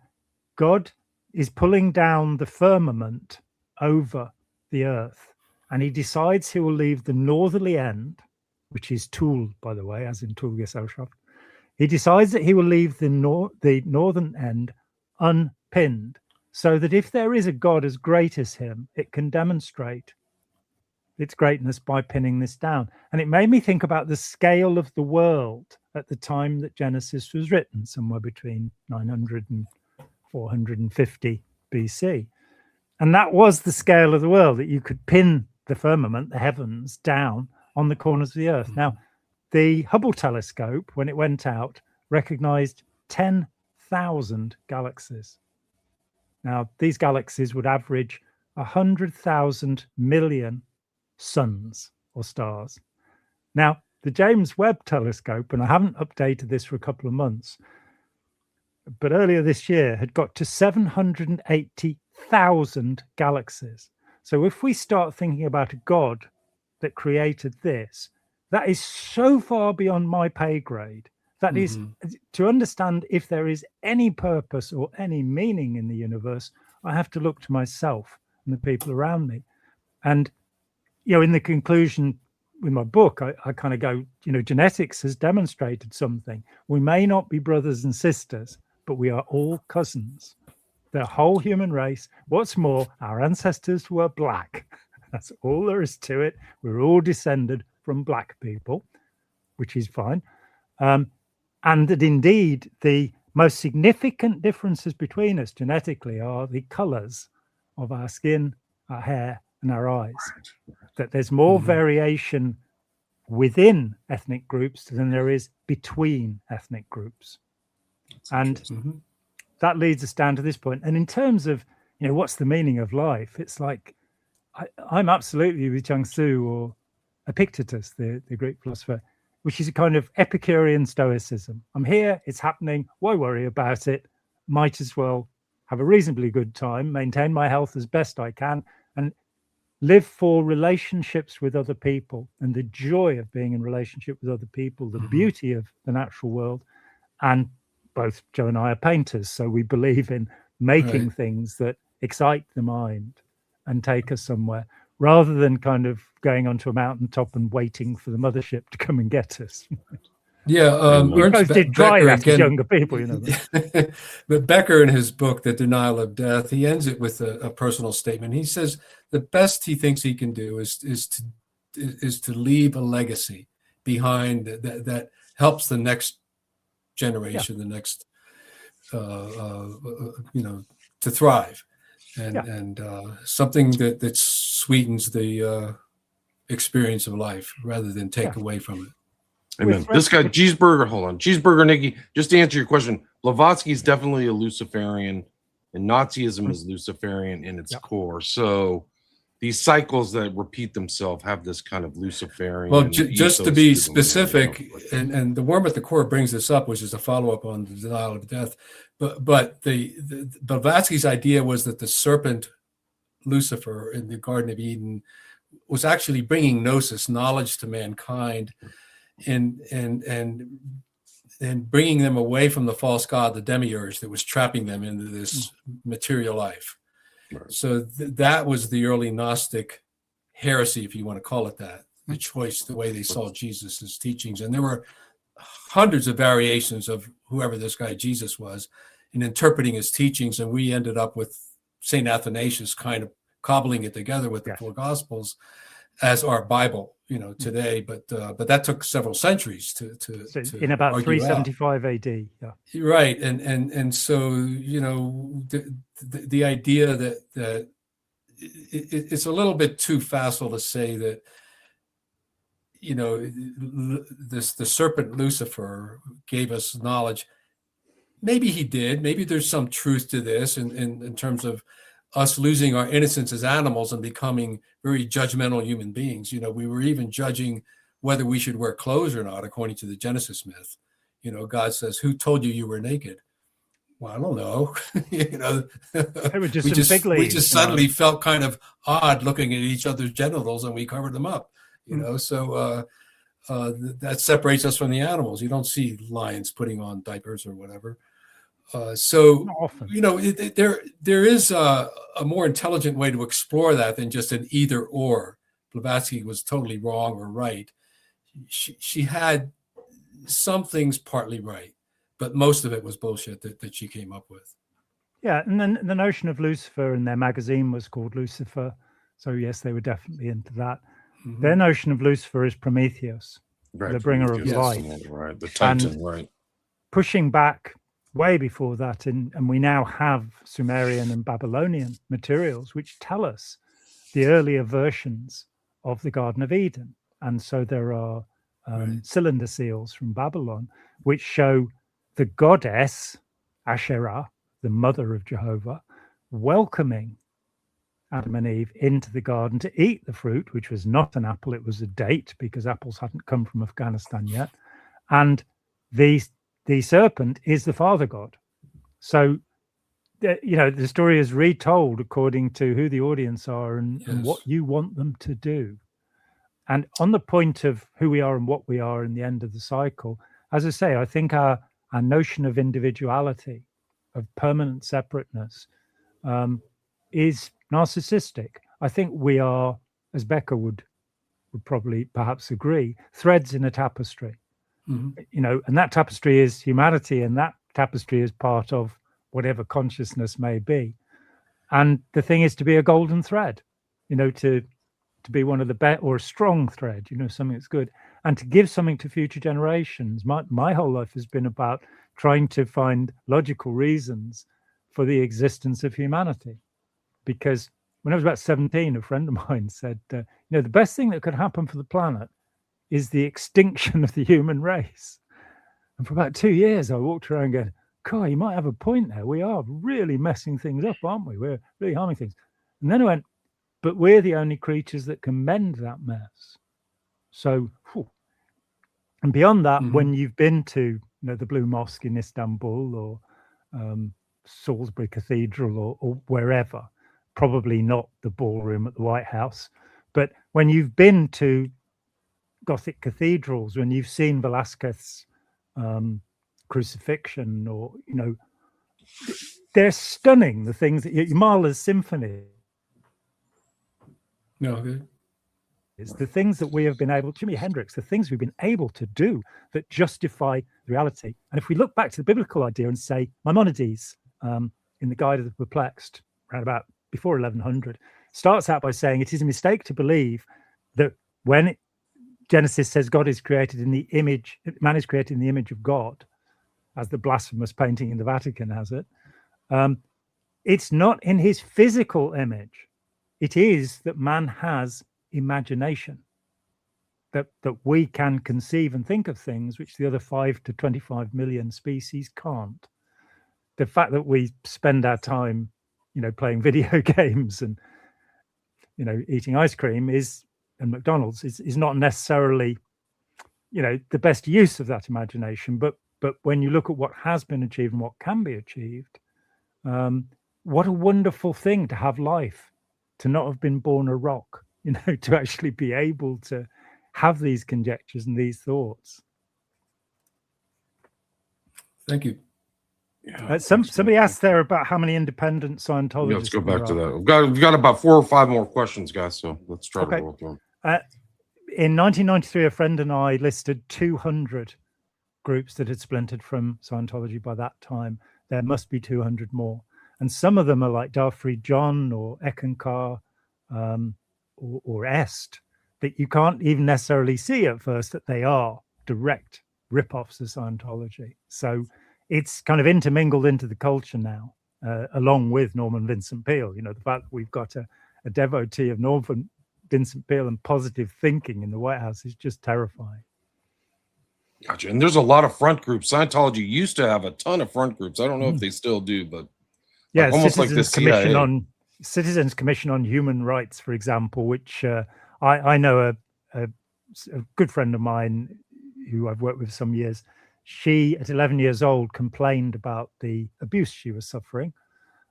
God is pulling down the firmament over the earth, and he decides he will leave the northerly end, which is Toul, by the way, as in Toul Gesellschaft. He decides that he will leave the northern end unpinned, so that if there is a God as great as him, it can demonstrate its greatness by pinning this down. And it made me think about the scale of the world at the time that Genesis was written, somewhere between 900 and 450 BC. And that was the scale of the world, that you could pin the firmament, the heavens, down on the corners of the earth. Now, the Hubble telescope, when it went out, recognized 10,000 galaxies. Now, these galaxies would average 100,000 million suns or stars. Now, the James Webb telescope, and I haven't updated this for a couple of months, but earlier this year had got to 780,000 galaxies. So if we start thinking about a God that created this, that is so far beyond my pay grade. That is, to understand if there is any purpose or any meaning in the universe, I have to look to myself and the people around me. And, you know, in the conclusion with my book, I kind of go, you know, genetics has demonstrated something. We may not be brothers and sisters, but we are all cousins. The whole human race. What's more, our ancestors were black. That's all there is to it. We're all descended from black people, which is fine. And that indeed the most significant differences between us genetically are the colors of our skin, our hair, and our eyes. That there's more variation within ethnic groups than there is between ethnic groups. And that leads us down to this point. And in terms of, you know, what's the meaning of life? It's like, I'm absolutely with Chuang Tzu or Epictetus, the Greek philosopher, which is a kind of Epicurean stoicism. I'm here, it's happening, why worry about it? Might as well have a reasonably good time, maintain my health as best I can, and live for relationships with other people and the joy of being in relationship with other people, the beauty of the natural world. And both Joe and I are painters, so we believe in making things that excite the mind and take us somewhere, rather than kind of going onto a mountaintop and waiting for the mothership to come and get us. Yeah, we both did try that as younger people, you know. But Becker, in his book, The Denial of Death, he ends it with a personal statement. He says the best he thinks he can do is to leave a legacy behind that helps the next generation, the next, you know, to thrive, and something that sweetens the experience of life rather than take away from it. Amen. This guy, Cheeseburger, hold on. Cheeseburger Nikki, just to answer your question, Blavatsky is definitely a Luciferian, and Nazism is Luciferian in its core. So these cycles that repeat themselves have this kind of Luciferian. Well, just to be specific, and the Worm at the Core brings this up, which is a follow-up on the Denial of Death. But the Blavatsky's idea was that the serpent Lucifer in the Garden of Eden was actually bringing gnosis, knowledge, to mankind, and bringing them away from the false god, the demiurge, that was trapping them into this material life. Right. So that was the early Gnostic heresy, if you want to call it that, the choice, the way they saw Jesus's teachings. And there were hundreds of variations of whoever this guy Jesus was in interpreting his teachings. And we ended up with St. Athanasius kind of cobbling it together with the four Gospels as our Bible, you know, today. But that took several centuries to in about 375 AD. Yeah. Right. And so, you know, the idea that it's a little bit too facile to say that, you know, the serpent Lucifer gave us knowledge. Maybe he did. Maybe there's some truth to this in terms of us losing our innocence as animals and becoming very judgmental human beings. You know, we were even judging whether we should wear clothes or not, according to the Genesis myth. You know, God says, "Who told you were naked?" Well, I don't know. You know, we just suddenly felt kind of odd looking at each other's genitals, and we covered them up. You know, so that separates us from the animals. You don't see lions putting on diapers or whatever. So, you know, there is a more intelligent way to explore that than just an either or. Blavatsky was totally wrong or right. She had, some things partly right, but most of it was bullshit that she came up with. Yeah, and then the notion of Lucifer, and their magazine was called Lucifer. So yes, they were definitely into that. Mhm. Their notion of Lucifer is Prometheus, Right, the bringer of Prometheus, light. right? The Titan, right? Pushing back way before that, and we now have Sumerian and Babylonian materials which tell us the earlier versions of the Garden of Eden. And so there are cylinder seals from Babylon which show the goddess Asherah, the mother of Jehovah, welcoming Adam and Eve into the garden to eat the fruit, which was not an apple, it was a date, because apples hadn't come from Afghanistan yet. And the serpent is the father god. So, the story is retold according to who the audience are and what you want them to do. And on the point of who we are and what we are in the end of the cycle, as I say, I think our notion of individuality, of permanent separateness, is narcissistic. I think we are, as Becker would probably perhaps agree, threads in a tapestry. Mm-hmm. And that tapestry is humanity, and that tapestry is part of whatever consciousness may be. And the thing is to be a golden thread, to be one of the best, or a strong thread, something that's good, and to give something to future generations. My whole life has been about trying to find logical reasons for the existence of humanity. Because when I was about 17, a friend of mine said, the best thing that could happen for the planet is the extinction of the human race. And for about 2 years, I walked around going, God, you might have a point there. We are really messing things up, aren't we? We're really harming things. And then I went, but we're the only creatures that can mend that mess. So, and beyond that, when you've been to the Blue Mosque in Istanbul or Salisbury Cathedral or wherever, probably not the ballroom at the White House, but when you've been to Gothic cathedrals, when you've seen Velázquez's crucifixion, or they're stunning. The things that Mahler's symphony. No, good. Is the things that we have been able, Jimi Hendrix, the things we've been able to do that justify reality. And if we look back to the biblical idea and say, Maimonides, in the Guide of the Perplexed, around about before 1100, starts out by saying it is a mistake to believe that when Genesis says God is created in the image, man is created in the image of God, as the blasphemous painting in the Vatican has it, it's not in his physical image. It is that man has imagination, that we can conceive and think of things which the other 5 to 25 million species can't. The fact that we spend our time, playing video games and, eating ice cream and McDonald's is not necessarily, the best use of that imagination. But when you look at what has been achieved and what can be achieved, what a wonderful thing to have life, to not have been born a rock, to actually be able to have these conjectures and these thoughts. Thank you. Yeah, somebody asked there about how many independent Scientologists. Yeah, let's go back to that. We've got about 4 or 5 more questions, guys. So let's try to roll through them. In 1993, a friend and I listed 200 groups that had splintered from Scientology by that time. There must be 200 more. And some of them are like Darfried John or Ekankar or Est, that you can't even necessarily see at first that they are direct rip-offs of Scientology. So it's kind of intermingled into the culture now, along with Norman Vincent Peale. The fact that we've got a devotee of Norman Vincent Peale and positive thinking in the White House is just terrifying. Gotcha. And there's a lot of front groups. Scientology used to have a ton of front groups. I don't know if they still do, but yeah, almost like the CIA. Citizens Commission on Human Rights, for example, which I know a good friend of mine who I've worked with for some years. She, at 11 years old, complained about the abuse she was suffering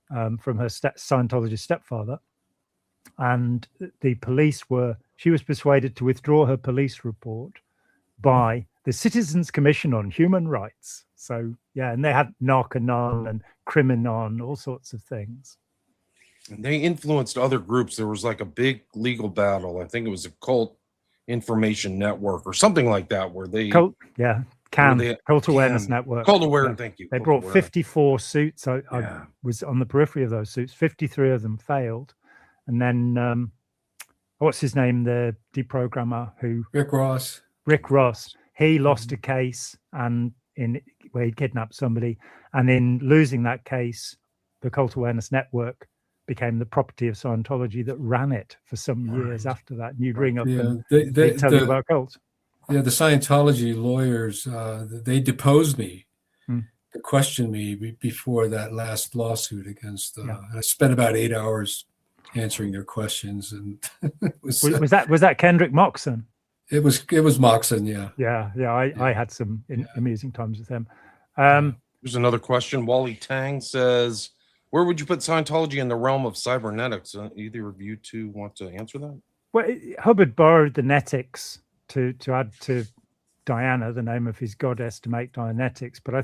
from her Scientologist stepfather. And the police she was persuaded to withdraw her police report by the Citizens Commission on Human Rights. So, yeah, and they had Narconon and Criminon, all sorts of things. And they influenced other groups. There was like a big legal battle. I think it was a Cult Information Network or something like that, where they... Cult Awareness Network. Cult Awareness, thank you. They Cult brought Awareness. 54 suits. I was on the periphery of those suits. 53 of them failed. And then, what's his name? The deprogrammer who... Rick Ross. He lost a case where he kidnapped somebody. And in losing that case, the Cult Awareness Network became the property of Scientology that ran it for some years after that. And you'd ring up and they'd tell you about cults. Yeah, the Scientology lawyers, they deposed me to question me before that last lawsuit against. I spent about 8 hours answering their questions, and was that Kendrick Moxon? It was Moxon, yeah. Yeah. I had some amusing times with him. Here's another question. Wally Tang says, "Where would you put Scientology in the realm of cybernetics?" Either of you two want to answer that? Well, Hubbard borrowed the netics to add to Diana, the name of his goddess, to make Dianetics, but I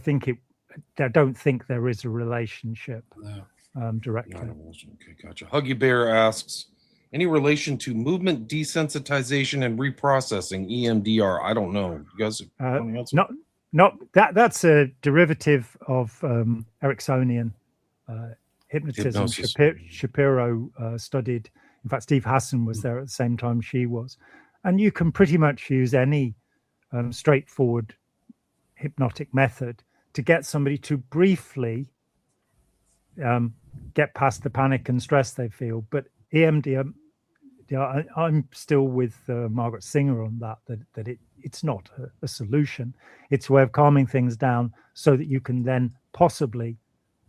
don't think there is a relationship directly. Okay, gotcha. Huggy Bear asks, any relation to movement desensitization and reprocessing, EMDR? I don't know. You guys not that's a derivative of Ericksonian hypnotism. Shapiro studied. In fact, Steve Hassan was there at the same time she was. And you can pretty much use any straightforward hypnotic method to get somebody to briefly get past the panic and stress they feel. But EMDR, I'm still with Margaret Singer on that it's not a solution. It's a way of calming things down so that you can then possibly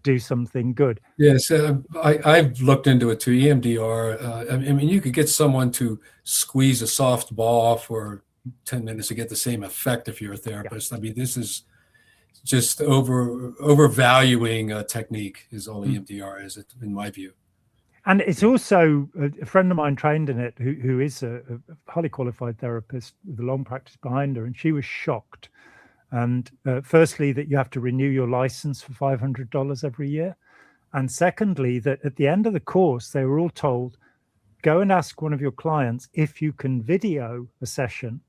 do something good. Yes, I've looked into it too. EMDR. I mean, you could get someone to squeeze a soft ball for 10 minutes to get the same effect if you're a therapist. I mean, this is just overvaluing a technique. Is all EMDR is, in my view. And it's also a friend of mine trained in it, who is a highly qualified therapist with a long practice behind her, and she was shocked. And firstly, that you have to renew your license for $500 every year. And secondly, that at the end of the course, they were all told, go and ask one of your clients if you can video a session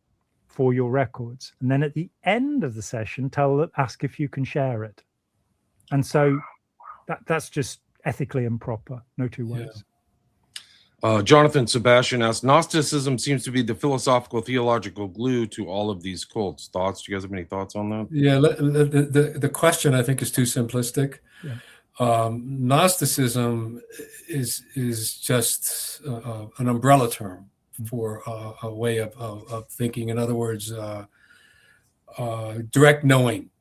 for your records. And then at the end of the session, ask if you can share it. And so that's just ethically improper. No two ways. Yeah. Jonathan Sebastian asks, Gnosticism seems to be the philosophical, theological glue to all of these cults. Thoughts? Do you guys have any thoughts on that? Yeah, the question, I think, is too simplistic. Yeah. Gnosticism is just an umbrella term for a way of thinking. In other words, direct knowing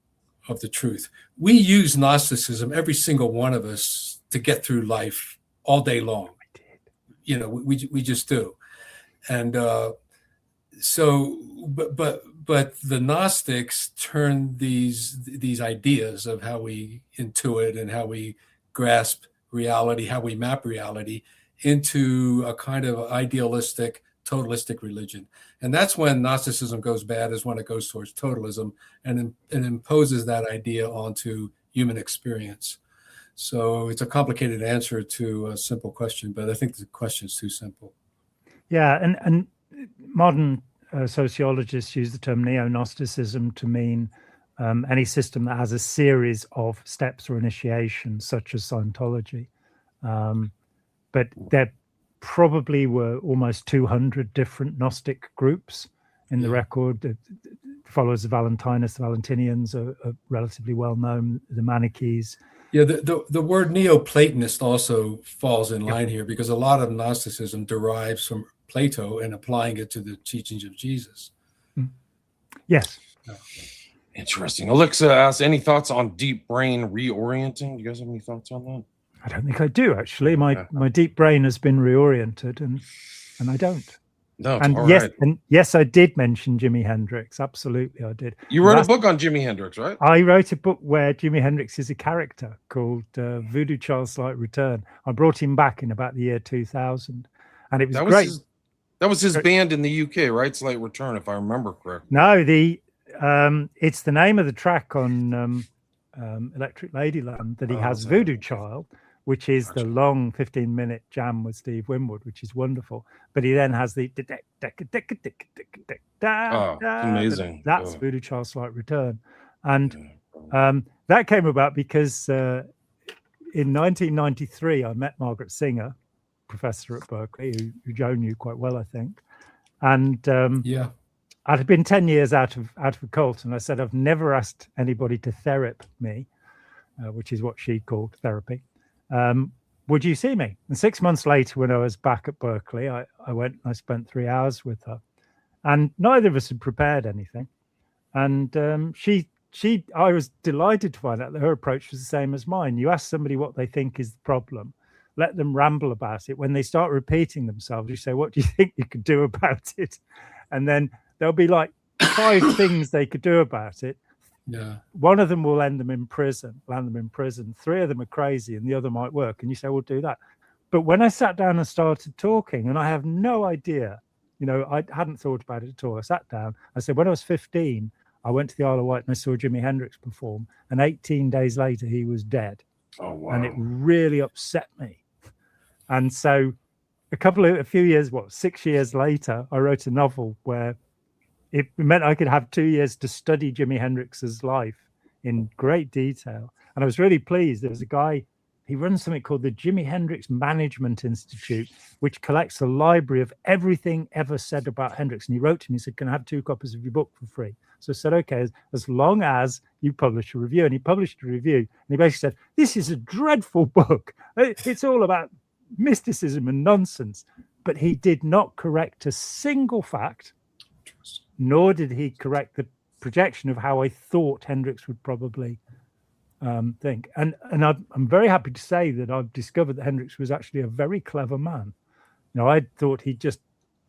of the truth. We use Gnosticism, every single one of us, to get through life all day long. You know, we just do, and so, but the Gnostics turned these ideas of how we intuit and how we grasp reality, how we map reality, into a kind of idealistic, totalistic religion, and that's when Gnosticism goes bad. Is when it goes towards totalism and imposes that idea onto human experience. So it's a complicated answer to a simple question, but I think the question is too simple. Yeah, and modern sociologists use the term neo-Gnosticism to mean any system that has a series of steps or initiations, such as Scientology. But there probably were almost 200 different Gnostic groups in the record. The followers of Valentinus, the Valentinians are relatively well known, the Manichees. Yeah, the word Neoplatonist also falls in line here, because a lot of Gnosticism derives from Plato and applying it to the teachings of Jesus. Yes. Interesting. Alexa asks, any thoughts on deep brain reorienting? Do you guys have any thoughts on that? I don't think I do, actually. My deep brain has been reoriented, and I don't. No, and all yes, right. and yes, I did mention Jimi Hendrix. Absolutely, I did. You wrote a book on Jimi Hendrix, right? I wrote a book where Jimi Hendrix is a character called Voodoo Child's Slight Return. I brought him back in about the year 2000, and it was great. That was his band in the UK, right? Slight Return, if I remember correctly. No, it's the name of the track on Electric Ladyland that he has Voodoo Child, which is the long 15-minute jam with Steve Winwood, which is wonderful. But he then has the amazing. That's Voodoo Child's Slight Return. And that came about because in 1993, I met Margaret Singer, professor at Berkeley, who Joe knew quite well, I think. And I'd been 10 years out of occult, and I said, I've never asked anybody to therap me, which is what she called therapy. Would you see me? And 6 months later, when I was back at Berkeley, I went and I spent 3 hours with her. And neither of us had prepared anything. And I was delighted to find out that her approach was the same as mine. You ask somebody what they think is the problem, let them ramble about it. When they start repeating themselves, you say, what do you think you could do about it? And then there'll be like 5 things they could do about it. Yeah. One of them will land them in prison. 3 of them are crazy and the other might work. And you say, we'll do that. But when I sat down and started talking, and I have no idea, I hadn't thought about it at all. I sat down. I said, when I was 15, I went to the Isle of Wight and I saw Jimi Hendrix perform. And 18 days later, he was dead. Oh, wow. And it really upset me. And so a few years, 6 years later, I wrote a novel where it meant I could have 2 years to study Jimi Hendrix's life in great detail. And I was really pleased. There was a guy, he runs something called the Jimi Hendrix Management Institute, which collects a library of everything ever said about Hendrix. And he wrote to me, he said, can I have 2 copies of your book for free? So I said, okay, as long as you publish a review. And he published a review. And he basically said, this is a dreadful book. It's all about mysticism and nonsense. But he did not correct a single fact, nor did he correct the projection of how I thought Hendrix would probably think. And I'm very happy to say that I've discovered that Hendrix was actually a very clever man. I thought he just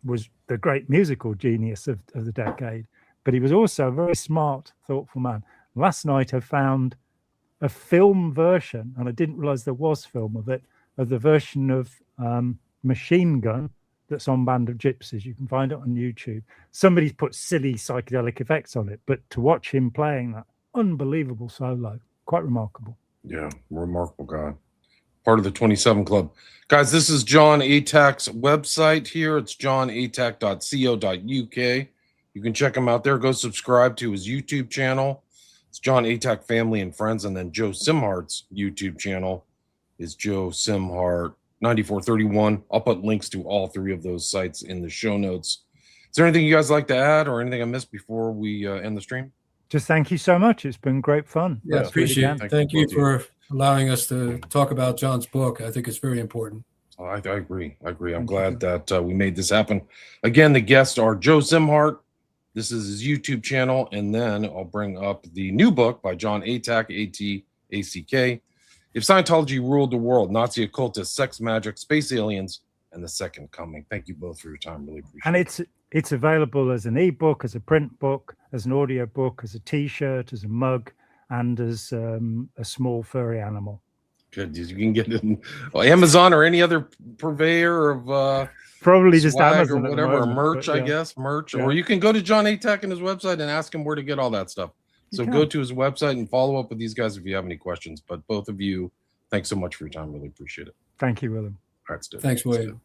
was the great musical genius of the decade, but he was also a very smart, thoughtful man. Last night I found a film version, and I didn't realize there was film of it, of the version of Machine Gun that's on Band of Gypsies. You can find it on YouTube. Somebody's put silly psychedelic effects on it, but to watch him playing that unbelievable solo, quite remarkable. Yeah, remarkable guy. Part of the 27 Club. Guys, this is John Atack's website here. It's johnatack.co.uk. You can check him out there. Go subscribe to his YouTube channel. It's John Atack Family and Friends. And then Joe Szimhart's YouTube channel is Joe Szimhart 9431. I'll put links to all 3 of those sites in the show notes. Is there anything you guys like to add or anything I missed before we end the stream? Just thank you so much. It's been great fun. Yeah, appreciate it. Thank you for allowing us to talk about John's book. I think it's very important. I agree. I'm glad that we made this happen. Again, the guests are Joe Szimhart. This is his YouTube channel. And then I'll bring up the new book by John Atack, A-T-A-C-K. If Scientology Ruled the World, Nazi Occultists, Sex Magic, Space Aliens, and the Second Coming. Thank you both for your time. Really appreciate it. And it's available as an ebook, as a print book, as an audio book, as a T-shirt, as a mug, and as a small furry animal. Good. You can get it in Amazon or any other purveyor of probably just Amazon or whatever, moment, merch, I guess, merch. Yeah. Or you can go to John Atack and his website and ask him where to get all that stuff. So go to his website and follow up with these guys if you have any questions. But both of you, thanks so much for your time. Really appreciate it. Thank you, William. All right, Steve. Thanks, William.